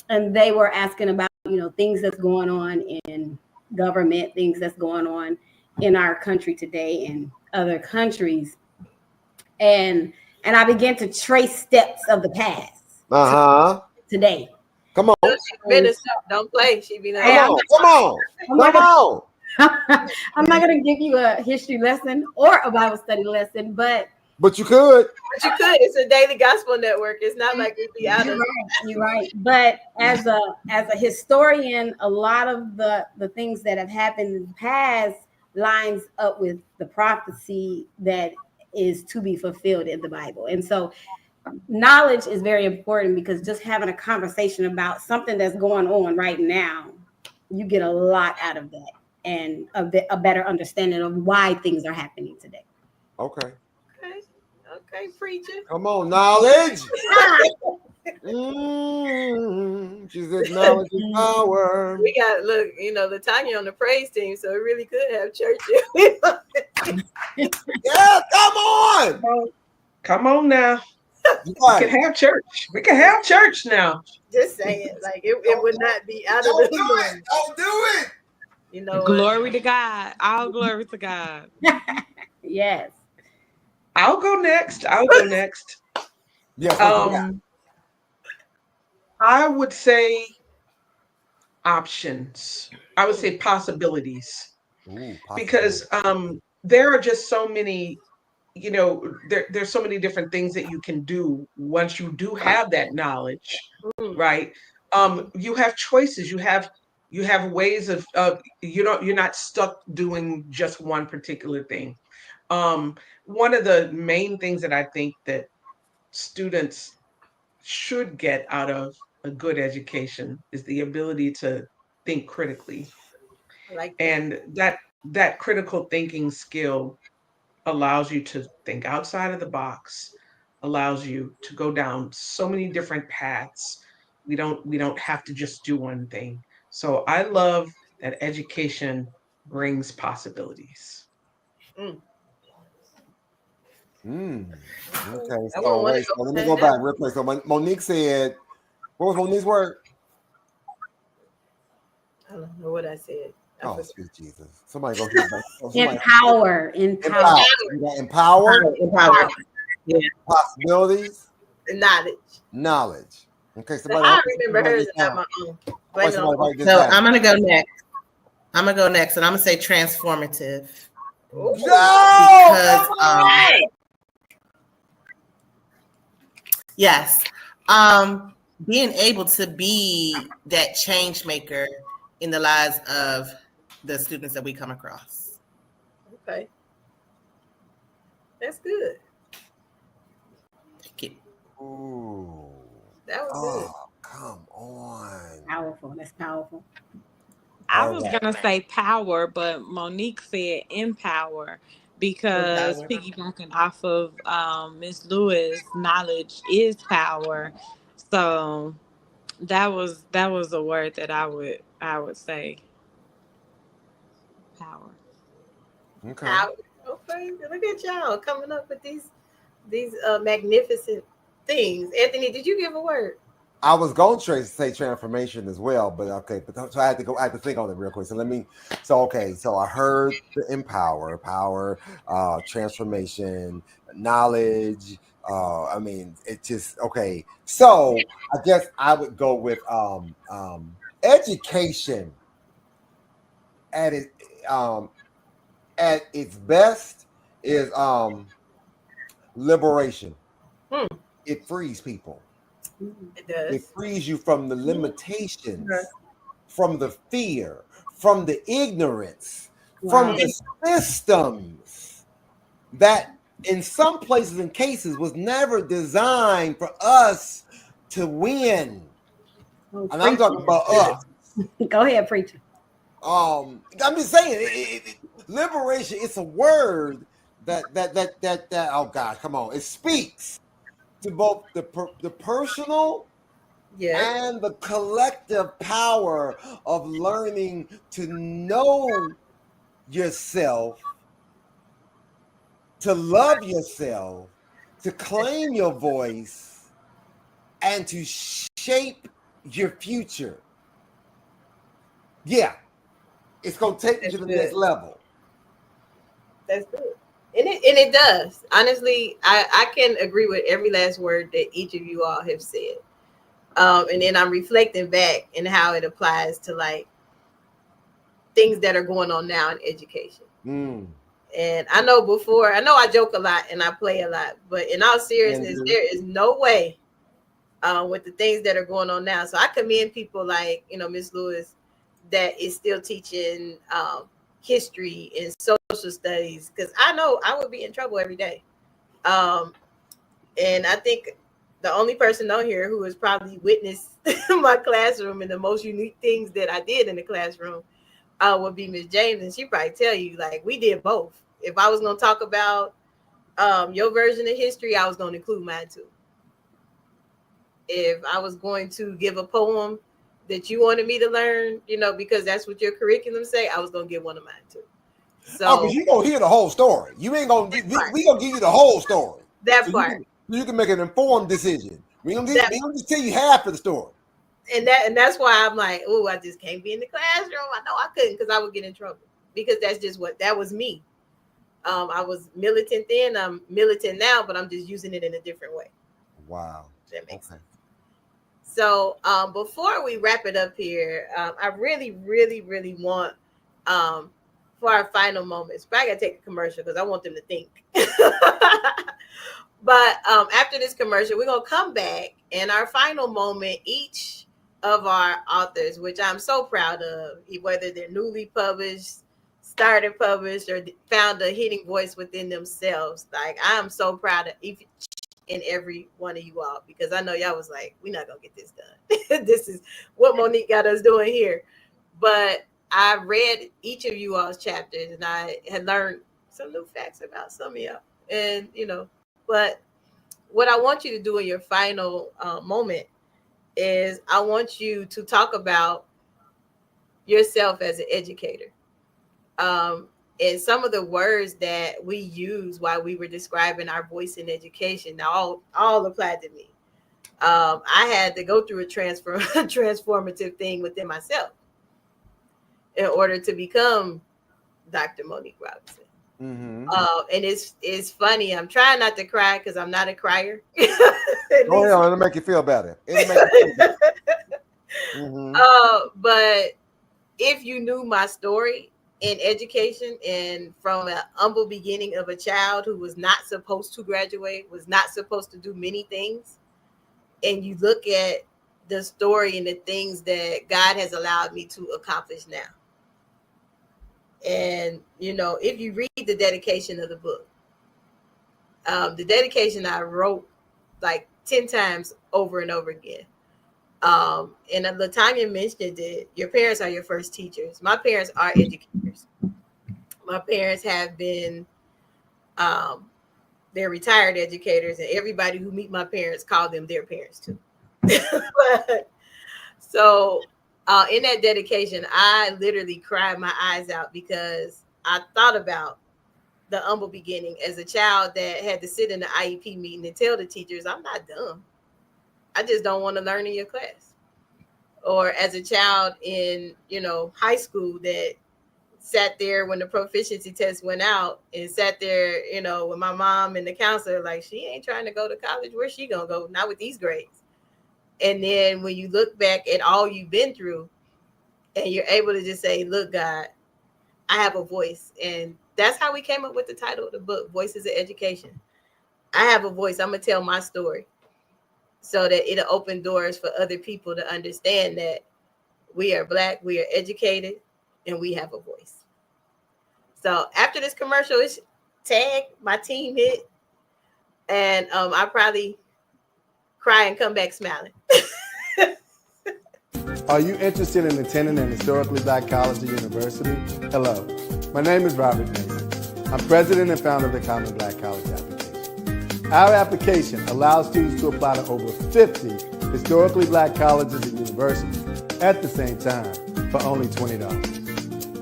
and they were asking about things that's going on in government, things that's going on in our country today and other countries, and I began to trace steps of the past today. Come on. Don't play. She be like, come on. I'm not going to give you a history lesson or a Bible study lesson, but you could. It's a daily gospel network. It's not like we'd be out of it. You're right. But as a historian, a lot of the things that have happened in the past lines up with the prophecy that is to be fulfilled in the Bible. And so knowledge is very important, because just having a conversation about something that's going on right now, you get a lot out of that and a better understanding of why things are happening today. Okay, preacher. Come on, knowledge. She said knowledge is power. We got, look, Latanya on the praise team, so it really could have church. Yeah, come on. Come on now. We can have church. We can have church now. Just saying, like it would not be out of the norm. Don't do it. Glory to God. All glory to God. Yes. I'll go next. Yes. I would say options. I would say possibilities. Because there are just so many, there's so many different things that you can do once you do have that knowledge, right? You have choices. You have ways of you're not stuck doing just one particular thing. One of the main things that I think that students should get out of a good education is the ability to think critically. And that critical thinking skill allows you to think outside of the box, allows you to go down so many different paths. We don't have to just do one thing. So I love that education brings possibilities. Okay, so wait, so let me go back real quick. So Monique said, what was Monique's word? I don't know what I said. Oh, sweet Jesus. Somebody go hear that. Empower. Yeah. Possibilities. Knowledge. Okay, somebody. I remember hers and not my own. So I'm gonna go next. and I'm gonna say transformative. Because yes, being able to be that change maker in the lives of the students that we come across. Okay, that's good. Thank you. Ooh, that was good. Come on, powerful. That's powerful. I was gonna say power, but Monique said empower, because piggybacking off of Miss Lewis, knowledge is power. So that was a word that I I would say power. Okay. Power. Okay, look at y'all coming up with these magnificent things. Anthony, did you give a word? I was going to say transformation as well, but okay. But so I had to think on it real quick. So let me. So okay. So I heard the empower, power, transformation, knowledge. I mean, it just okay. So I guess I would go with education at it at its best is liberation. Hmm. It frees people. It It does. frees you from the limitations, from the fear, from the ignorance, from Wow. the systems that in some places and cases was never designed for us to win. Oh, And I'm talking preacher. about us. Go ahead, preacher. I'm just saying, liberation. It's a word that. Oh God, come on! It speaks to both the personal Yes. and the collective power of learning to know yourself, to love yourself, to claim your voice, and to shape your future. Yeah, it's gonna take you That's to the next good. level. That's good. And it does. Honestly, I can agree with every last word that each of you all have said. And then I'm reflecting back and how it applies to like things that are going on now in education. Mm. And I know before, I know I joke a lot and I play a lot, but in all And seriousness, there is no way with the things that are going on now. So I commend people like, Miss Lewis that is still teaching history and social studies because I know I would be in trouble every day. Um, and I think the only person on here who has probably witnessed my classroom and the most unique things that I did in the classroom would be Miss James, and she probably tell you like we did both. If I was going to talk about your version of history, I was going to include mine too. If I was going to give a poem that you wanted me to learn, because that's what your curriculum say, I was going to give one of mine too. oh, because So you gonna hear the whole story. You ain't gonna. that part, We gonna give you the whole story, that so part, you can make an informed decision. that We gonna just tell you half of the story. and that's why I'm like, oh, I just can't be in the classroom. I know I couldn't because I would get in trouble because that's just what that was me. I was militant then. I'm militant now, but I'm just using it in a different way. Wow. Does that makes Okay. sense? So before we wrap it up here, I really, really, really want for our final moments. But I gotta take a commercial because I want them to think. But after this commercial, we're gonna come back and our final moment, each of our authors, which I'm so proud of, whether they're newly published, started published, or found a hitting voice within themselves. Like I'm so proud of each and every one of you all because I know y'all was like, we're not gonna get this done. This is what Monique got us doing here. But I read each of you all's chapters and I had learned some new facts about some of y'all. And but what I want you to do in your final moment is I want you to talk about yourself as an educator. Um, and some of the words that we use while we were describing our voice in education all applied to me. I had to go through a transformative thing within myself in order to become Dr. Monique Robinson. Mm-hmm. And it's funny. I'm trying not to cry because I'm not a crier. At Oh least. yeah, it'll make you feel better. It'll make you feel better. Mm-hmm. But if you knew my story in education and from an humble beginning of a child who was not supposed to graduate, was not supposed to do many things, and you look at the story and the things that God has allowed me to accomplish now. And, if you read the dedication of the book, the dedication I wrote like 10 times over and over again. And Latanya mentioned it. Your parents are your first teachers. My parents are educators. My parents have been, they're retired educators, and everybody who meet my parents call them their parents too. So In that dedication, I literally cried my eyes out because I thought about the humble beginning as a child that had to sit in the IEP meeting and tell the teachers, I'm not dumb. I just don't want to learn in your class. Or as a child in, high school that sat there when the proficiency test went out and sat there, with my mom and the counselor, like, she ain't trying to go to college. Where's she going to go? Not with these grades. And then when you look back at all you've been through and you're able to just say, look, God, I have a voice. And that's how we came up with the title of the book, Voices of Education. I have a voice. I'm going to tell my story so that it'll open doors for other people to understand that we are Black, we are educated, and we have a voice. So after this commercial, it's tag, my team hit, and I probably cry and come back smiling. Are you interested in attending an historically Black college or university? Hello, my name is Robert Mason. I'm president and founder of the Common Black College application. Our application allows students to apply to over 50 historically Black colleges and universities at the same time for only $20.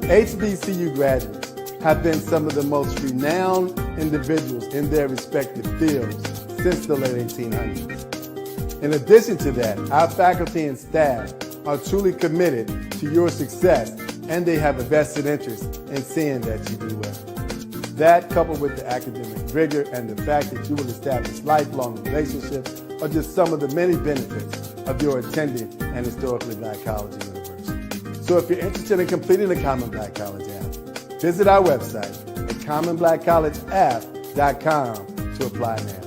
HBCU graduates have been some of the most renowned individuals in their respective fields since the late 1800s. In addition to that, our faculty and staff are truly committed to your success, and they have a vested interest in seeing that you do well. That, coupled with the academic rigor and the fact that you will establish lifelong relationships, are just some of the many benefits of your attending an historically Black college or university. So if you're interested in completing the Common Black College app, visit our website at commonblackcollegeapp.com to apply now.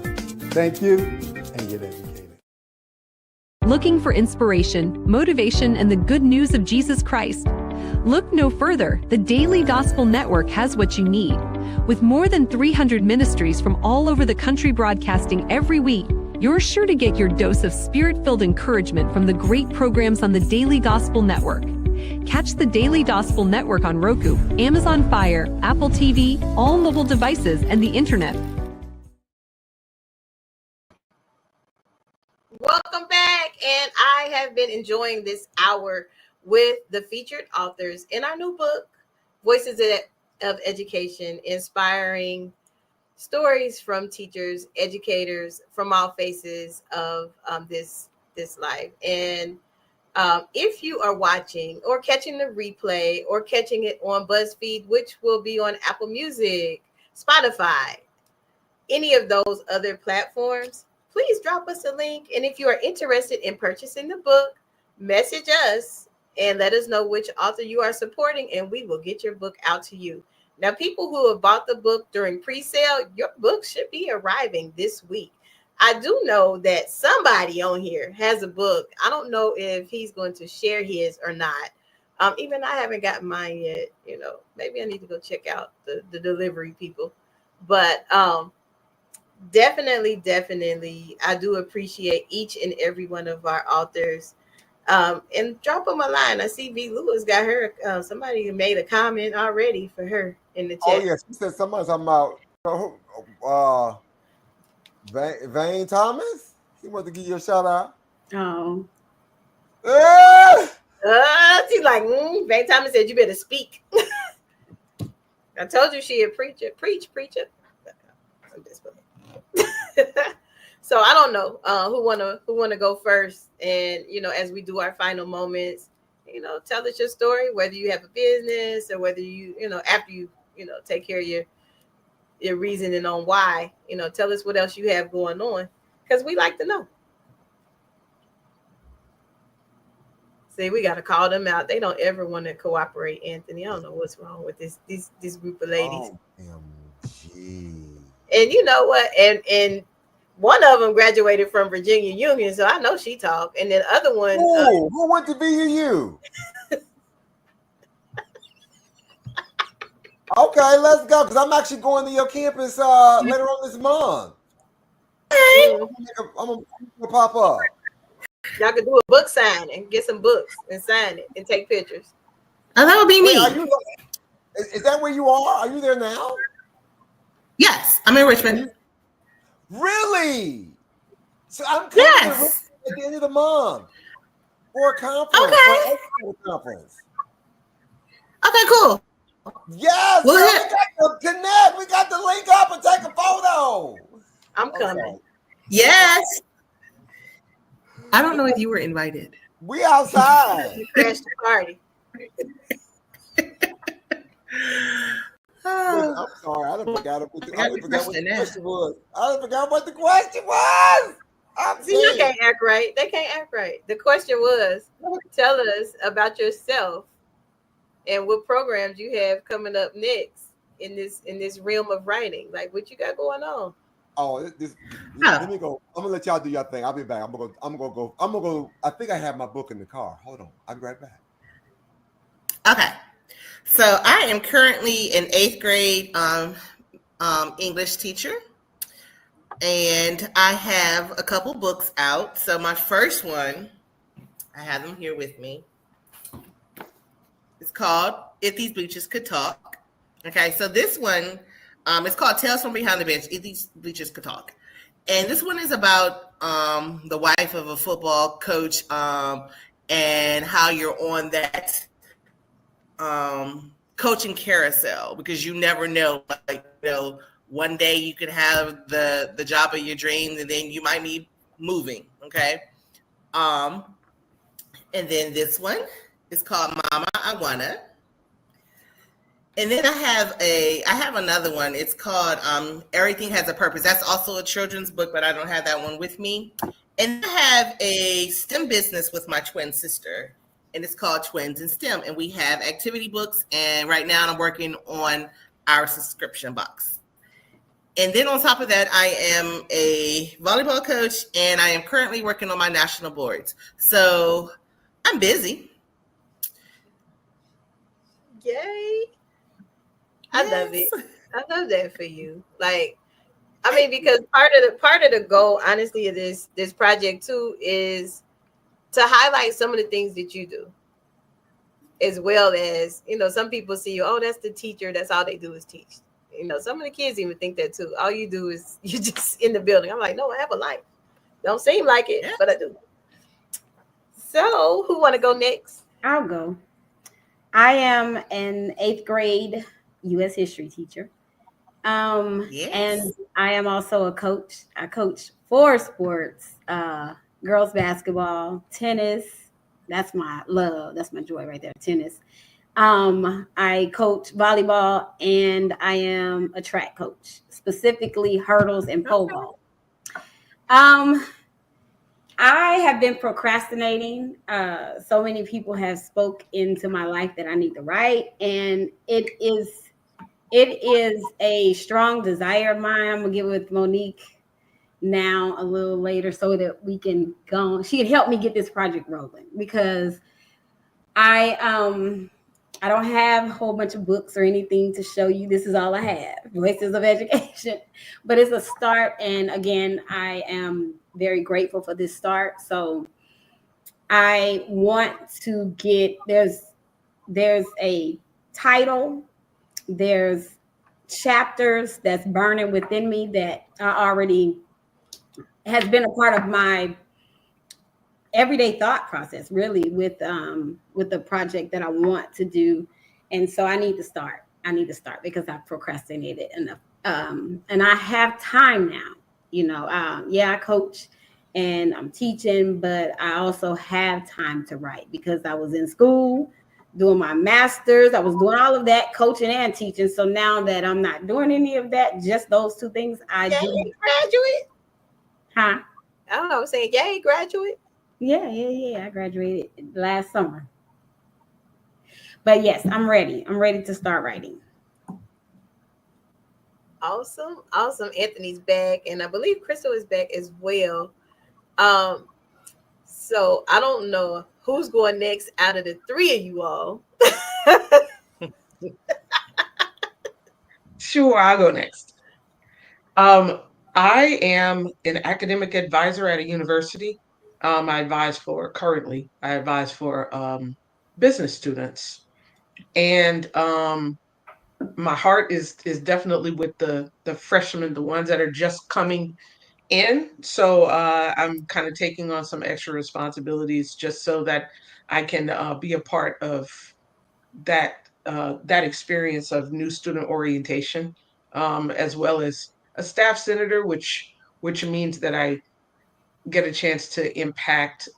Thank you, and get educated. Looking for inspiration, motivation, and the good news of Jesus Christ? Look no further. The Daily Gospel Network has what you need. With more than 300 ministries from all over the country broadcasting every week, you're sure to get your dose of spirit-filled encouragement from the great programs on the Daily Gospel Network. Catch the Daily Gospel Network on Roku, Amazon Fire, Apple TV, all mobile devices, and the internet. Welcome back, and I have been enjoying this hour with the featured authors in our new book, Voices of Education, inspiring stories from teachers, educators from all faces of this life. And if you are watching or catching the replay or catching it on BuzzFeed, which will be on Apple Music, Spotify, any of those other platforms, please drop us a link. And if you are interested in purchasing the book, message us and let us know which author you are supporting, and we will get your book out to you. Now, people who have bought the book during pre-sale, your book should be arriving this week. I do know that somebody on here has a book. I don't know if he's going to share his or not. Even I haven't gotten mine yet. Maybe I need to go check out the delivery people. But definitely, I do appreciate each and every one of our authors. And drop them a line. I see V. Lewis got her. Somebody made a comment already for her in the chat. Oh, yes. She said somebody's talking about Vane Thomas. He wanted to give you a shout out. Oh. She's like, Vane Thomas said, you better speak. I told you she a preacher. Preacher. I'm just So I don't know who wanna go first, and as we do our final moments, tell us your story, whether you have a business or whether you after you take care of your reasoning on why, tell us what else you have going on, because we like to know. See, we got to call them out. They don't ever want to cooperate, Anthony. I don't know what's wrong with this group of ladies. OMG. And you know what? And one of them graduated from Virginia Union, so I know she talked. And then the other one, who went to VUU? Okay, let's go, because I'm actually going to your campus later on this month. I'm gonna pop up. Y'all could do a book signing, get some books and sign it and take pictures. Oh, that would be me. Is that where you are? Are you there now? Yes, I'm in Richmond. Really? So I'm coming to Richmond at the end of the month. for a conference, for Okay. an educator conference. Okay, cool. Yes, We'll girl, hit. we got to connect. We got to link up and take a photo. I'm I'm coming. sorry. Yes. I don't know if you were invited. We outside. You crashed the party. Listen, I'm sorry. I done forgot what I got the the question now. question was. I done forgot what the question was. I'm See, you saying. can't act right. They can't act right. The question was, tell us about yourself and what programs you have coming up next in this realm of writing. Like, what you got going on? Oh, let me go. I'm gonna let y'all do your thing. I'll be back. I'm gonna go. I think I have my book in the car. Hold on. I'll be right back. Okay. So I am currently an 8th grade English teacher, and I have a couple books out. So my first one, I have them here with me. It's called If These Bleachers Could Talk. Okay, so this one, it's called Tales from Behind the Bench, If These Bleachers Could Talk. And this one is about the wife of a football coach and how you're on that coaching carousel, because you never know, like, one day you could have the job of your dreams, and then you might be moving. Okay. And then this one is called Mama I Wanna. And then I have another one. It's called Everything Has a Purpose. That's also a children's book, but I don't have that one with me. And I have a STEM business with my twin sister, and it's called Twins in STEM. And we have activity books, and right now I'm working on our subscription box. And then on top of that, I am a volleyball coach, and I am currently working on my national boards. So I'm busy. Yay. I love it. I love that for you. Like, I mean, because part of the goal, honestly, of this project too, is to highlight some of the things that you do, as well as, some people see you, oh, that's the teacher, that's all they do is teach. Some of the kids even think that too. All you do is you just in the building. I'm like, no, I have a life. Don't seem like it, but I do. So who want to go next? I'll go. I am an 8th grade U.S. history teacher. And I am also a coach. I coach 4 sports, girls basketball, tennis. That's my love. That's my joy right there, tennis. I coach volleyball, and I am a track coach, specifically hurdles and pole vault. I have been procrastinating. So many people have spoke into my life that I need to write, and it is a strong desire of mine. I'm gonna get with Monique now a little later so that we can go. She can help me get this project rolling, because I don't have a whole bunch of books or anything to show you. This is all I have, Voices of Education. But it's a start. And again, I am very grateful for this start. So I want to get, there's a title, there's chapters that's burning within me that I already has been a part of my everyday thought process, really, with the project that I want to do. And so I need to start because I've procrastinated enough. And I have time now, I coach and I'm teaching, but I also have time to write because I was in school doing my master's. I was doing all of that, coaching and teaching. So now that I'm not doing any of that, just those 2 things, I do. Graduate? Huh? I don't know. I was saying, yay, graduate. Yeah. I graduated last summer. But yes, I'm ready. I'm ready to start writing. Awesome. Anthony's back, and I believe Krystal is back as well. So I don't know who's going next out of the 3 of you all. Sure, I'll go next. I am an academic advisor at a university. I advise for business students, and my heart is definitely with the freshmen, the ones that are just coming in. So I'm kind of taking on some extra responsibilities just so that I can be a part of that experience of new student orientation, as well as a staff senator, which means that I get a chance to impact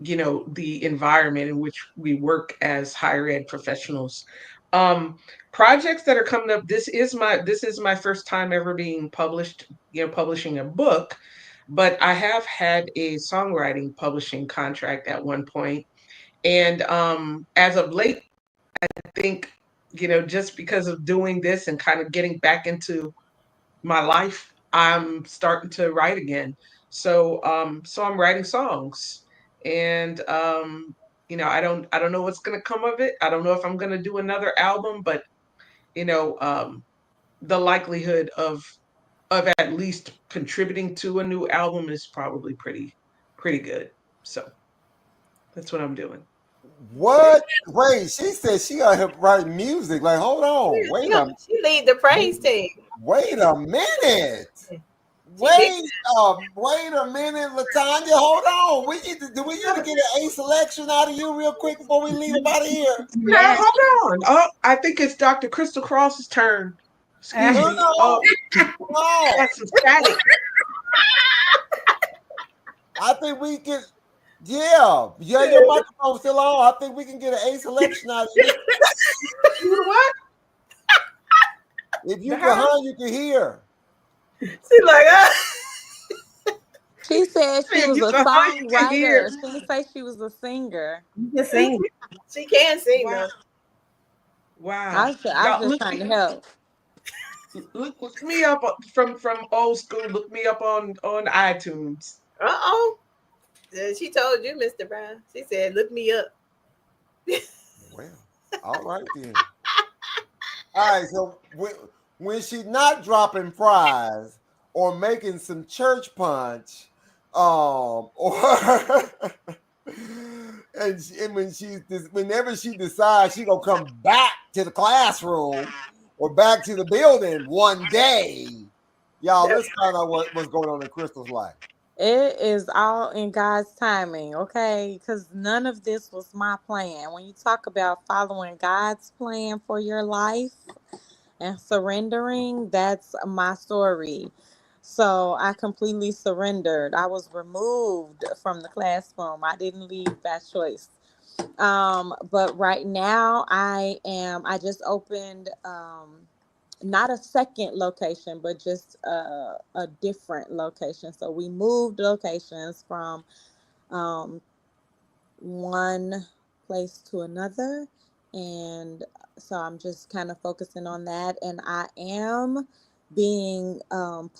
the environment in which we work as higher ed professionals. um Projects that are coming up, this is my first time ever being published, publishing a book, but I have had a songwriting publishing contract at one point. And as of late, I think, just because of doing this and kind of getting back into my life, I'm starting to write again. So I'm writing songs. And I don't know what's gonna come of it. I don't know if I'm gonna do another album, but you know, um the likelihood of at least contributing to a new album is probably pretty good. So that's what I'm doing. What? Wait, she said she got to write music. Like, hold on. She lead the praise team. Wait a minute. She Wait a minute, Latanya. Hold on. Do we need to get an A selection out of you real quick before we leave out of here? Now, hold on. Oh, I think it's Dr. Krystal Cross's turn. Excuse me. No. That's some static. I think we can. Yeah, your microphone's still on. I think we can get an A selection out of you. You know what? If you can hunt, you can hear. She's like, She said she was You a can hardly songwriter. hear. She didn't say she was a singer. Just sing. she can sing Wow. though. Wow. I was Y'all, just trying to help. look me up from old school. Look me up on iTunes. Uh-oh. She told you, Mr. Brown. She said, look me up. Well, all right then. All right, so when she's not dropping fries or making some church punch, or and whenever she decides she gonna come back to the classroom or back to the building one day, y'all, let's find out what's going on in Krystal's life. It is all in God's timing, okay? Because none of this was my plan. When you talk about following God's plan for your life and surrendering, that's my story. So I completely surrendered. I was removed from the classroom. I didn't leave by choice. But right now I just opened not a second location, but just a different location. So we moved locations from one place to another. And so I'm just kind of focusing on that. And I am being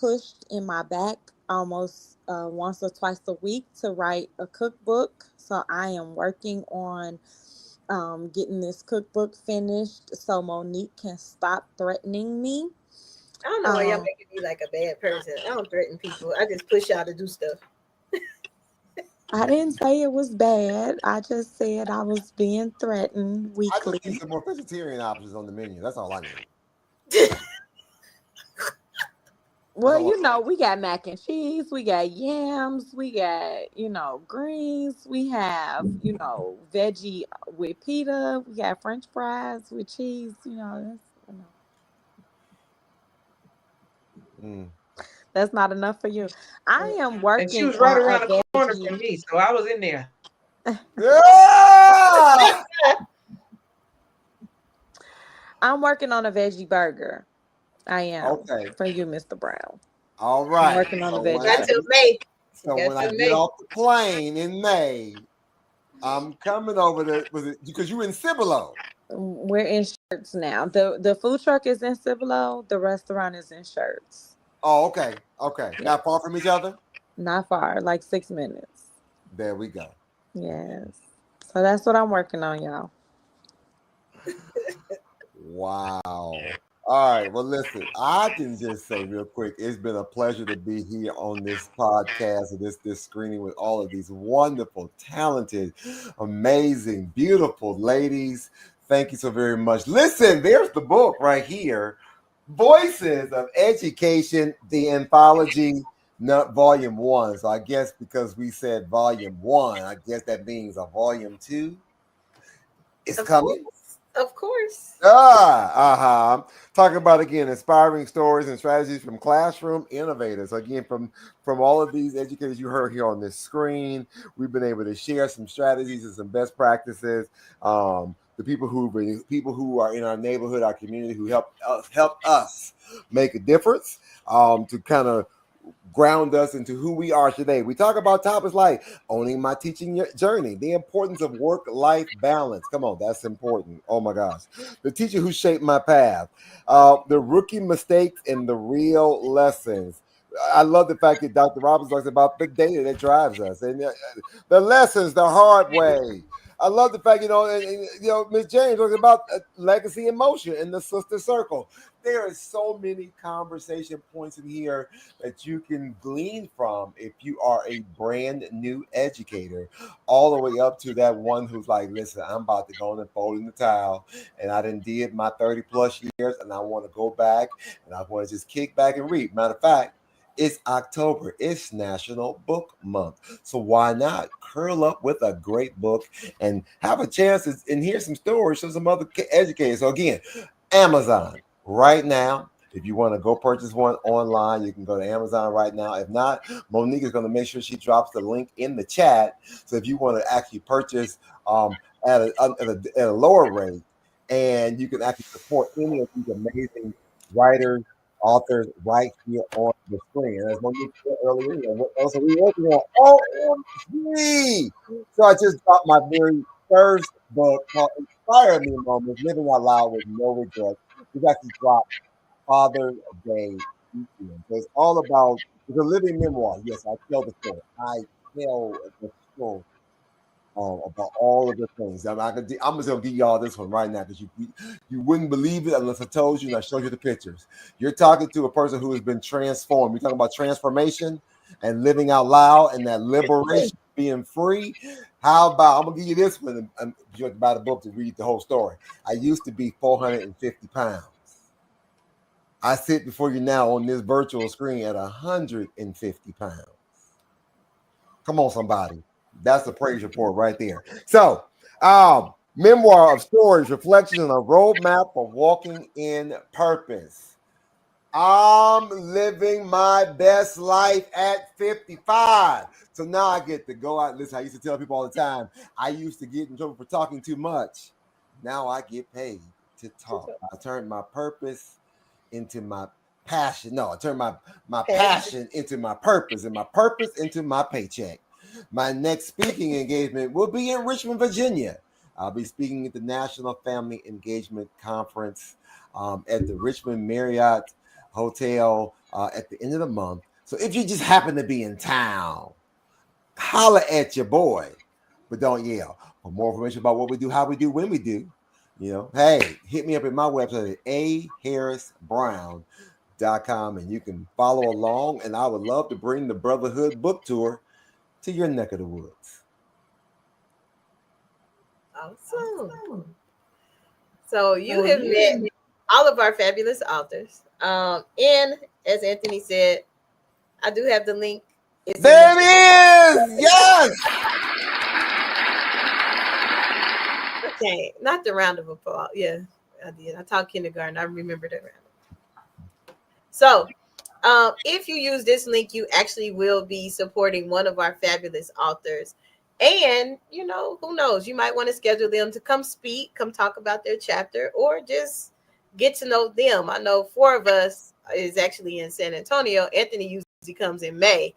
pushed in my back almost once or twice a week to write a cookbook. So I am working on getting this cookbook finished so Monique can stop threatening me. I don't know why y'all making me like a bad person. I don't threaten people. I just push y'all to do stuff. I didn't say it was bad. I just said I was being threatened I weekly. just need some more vegetarian options on the menu. That's all I need. Well, we got mac and cheese, we got yams, we got, greens, we have, veggie with pita, we got French fries with cheese, that's not enough for you. I am working And she was right on around a the corner veggie. from me, so I was in there. Yeah! I'm working on a veggie burger. I am. Okay. For you, Mr. Brown. All right. I'm working on a veggie Got till May. So when I get off the plane in May, I'm coming over there because you're in Cibolo. We're in Shirts now. The food truck is in Cibolo. The restaurant is in Shirts. Oh, okay. Okay. Yeah. Not far from each other? Not far, like 6 minutes. There we go. Yes. So that's what I'm working on, y'all. Wow. All right. Well, listen, I can just say real quick, it's been a pleasure to be here on this podcast and this screening with all of these wonderful, talented, amazing, beautiful ladies. Thank you so very much. Listen, there's the book right here, Voices of Education, the anthology. not volume 1. So I guess because we said volume 1, I guess that means a volume 2 is coming. Of course. Talking about, again, inspiring stories and strategies from classroom innovators. Again, from all of these educators you heard here on this screen, we've been able to share some strategies and some best practices. The people who are in our neighborhood, our community, who help us make a difference, to kind of ground us into who we are today. We talk about topics like owning my teaching journey, the importance of work-life balance. Come on, that's important. Oh my gosh. The teacher who shaped my path, the rookie mistakes and the real lessons. I love the fact that Dr. Robbins talks about the data that drives us and the lessons the hard way. I love the fact, Miss James talks about legacy in motion and the sister circle. There are so many conversation points in here that you can glean from if you are a brand new educator, all the way up to that one who's like, listen, I'm about to go in and fold in the towel, and I done did my 30 plus years, and I want to go back, and I want to just kick back and read. Matter of fact, it's October. It's National Book Month. So why not curl up with a great book and have a chance and hear some stories from some other educators? So again, Amazon right now. If you want to go purchase one online, you can go to Amazon right now. If not, Monique is going to make sure she drops the link in the chat. So if you want to actually purchase at a lower rate, and you can actually support any of these amazing writers, authors right here on the screen. And as Monique said earlier, what else are we working on? OMG! So I just dropped my very first book called Inspire Me Moments, Living Out Loud with No Regrets. We've actually dropped Father's Day weekend. So it's all about, it's a living memoir. Yes, I tell the story. I tell the story about all of the things. I'm just gonna give y'all this one right now because you wouldn't believe it unless I told you and I showed you the pictures. You're talking to a person who has been transformed. We're talking about transformation and living out loud and that liberation, being free. How about, I'm gonna give you this one, and you have to buy the book to read the whole story. I used to be 450 pounds. I sit before you now on this virtual screen at 150 pounds. Come on, somebody. That's the praise report right there. So, memoir of stories, reflections, and a roadmap for walking in purpose. I'm living my best life at 55. So now I get to go out. Listen, I used to tell people all the time, I used to get in trouble for talking too much. Now I get paid to talk. I turned my purpose into my passion. No, I turned my passion into my purpose and my purpose into my paycheck. My next speaking engagement will be in Richmond, Virginia. I'll be speaking at the National Family Engagement Conference at the Richmond Marriott Hotel at the end of the month. So if you just happen to be in town, holler at your boy, but don't yell. For more information about what we do, how we do, when we do, hey, hit me up at my website at aharrisbrown.com, and you can follow along. And I would love to bring the Brotherhood Book Tour to your neck of the woods. Awesome. So you have met all of our fabulous authors. And as Anthony said, I do have the link. There it is! Yes! Okay, not the round of applause. Yeah, I did. I taught kindergarten. I remember that round. So, if you use this link, you actually will be supporting one of our fabulous authors. And, who knows? You might want to schedule them to come speak, come talk about their chapter, or just get to know them. I know 4 of us is actually in San Antonio. Anthony usually comes in May.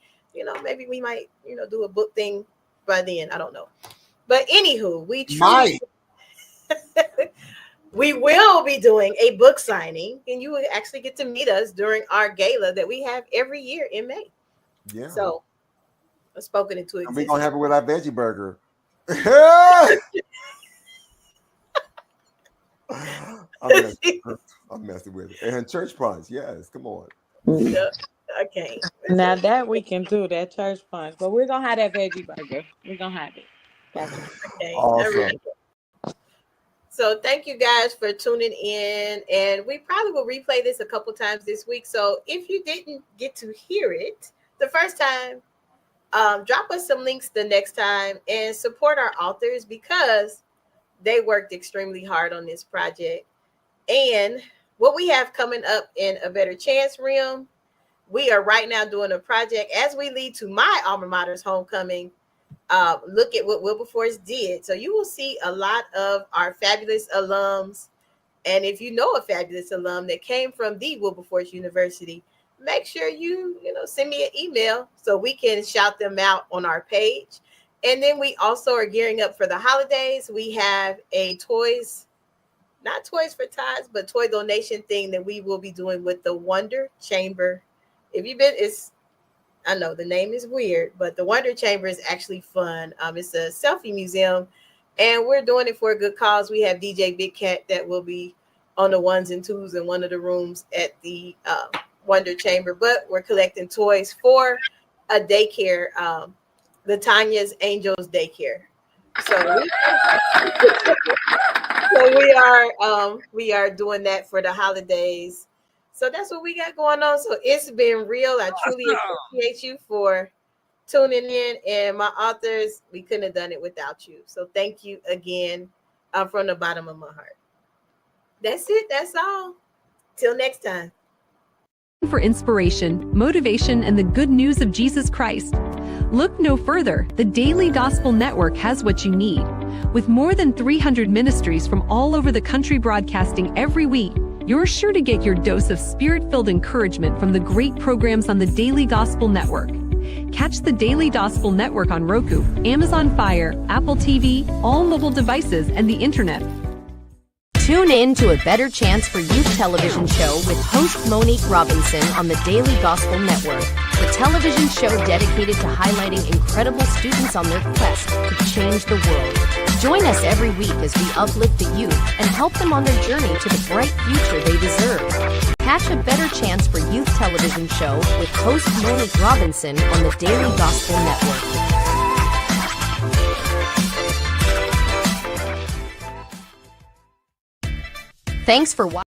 Maybe we might, do a book thing by then. I don't know. But anywho, we will be doing a book signing, and you will actually get to meet us during our gala that we have every year in May. Yeah. So, I've spoken into existence. We're going to have it with our veggie burger. I'm messing with it. And church punch. Yes, come on. Okay. Now that we can do that church punch, but we're going to have that veggie burger. We're going to have it. Gotcha. Okay. Awesome. So thank you guys for tuning in, and we probably will replay this a couple times this week. So if you didn't get to hear it, the first time, drop us some links the next time and support our authors because they worked extremely hard on this project. And what we have coming up in A Better Chance Realm, we are right now doing a project as we lead to my alma mater's homecoming. Look at what Wilberforce did. So you will see a lot of our fabulous alums. And if you know a fabulous alum that came from the Wilberforce University, make sure you send me an email so we can shout them out on our page. And then we also are gearing up for the holidays. We have a not Toys for Tots, but toy donation thing that we will be doing with the Wonder Chamber. If you've been, I know the name is weird, but the Wonder Chamber is actually fun. It's a selfie museum, and we're doing it for a good cause. We have DJ Big Cat that will be on the ones and twos in one of the rooms at the Wonder Chamber, but we're collecting toys for a daycare, the Tanya's Angels Daycare. So we are doing that for the holidays. So that's what we got going on. So it's been real. I truly appreciate you for tuning in. And my authors, we couldn't have done it without you. So thank you again from the bottom of my heart. That's it. That's all. Till next time. For inspiration, motivation, and the good news of Jesus Christ, look no further. The Daily Gospel Network has what you need. With more than 300 ministries from all over the country broadcasting every week, you're sure to get your dose of spirit-filled encouragement from the great programs on the Daily Gospel Network. Catch the Daily Gospel Network on Roku, Amazon Fire, Apple TV, all mobile devices, and the internet. Tune in to A Better Chance for Youth television show with host Monique Robinson on the Daily Gospel Network, the television show dedicated to highlighting incredible students on their quest to change the world. Join us every week as we uplift the youth and help them on their journey to the bright future they deserve. Catch A Better Chance for Youth television show with host Monique Robinson on the Daily Gospel Network. Thanks for watching.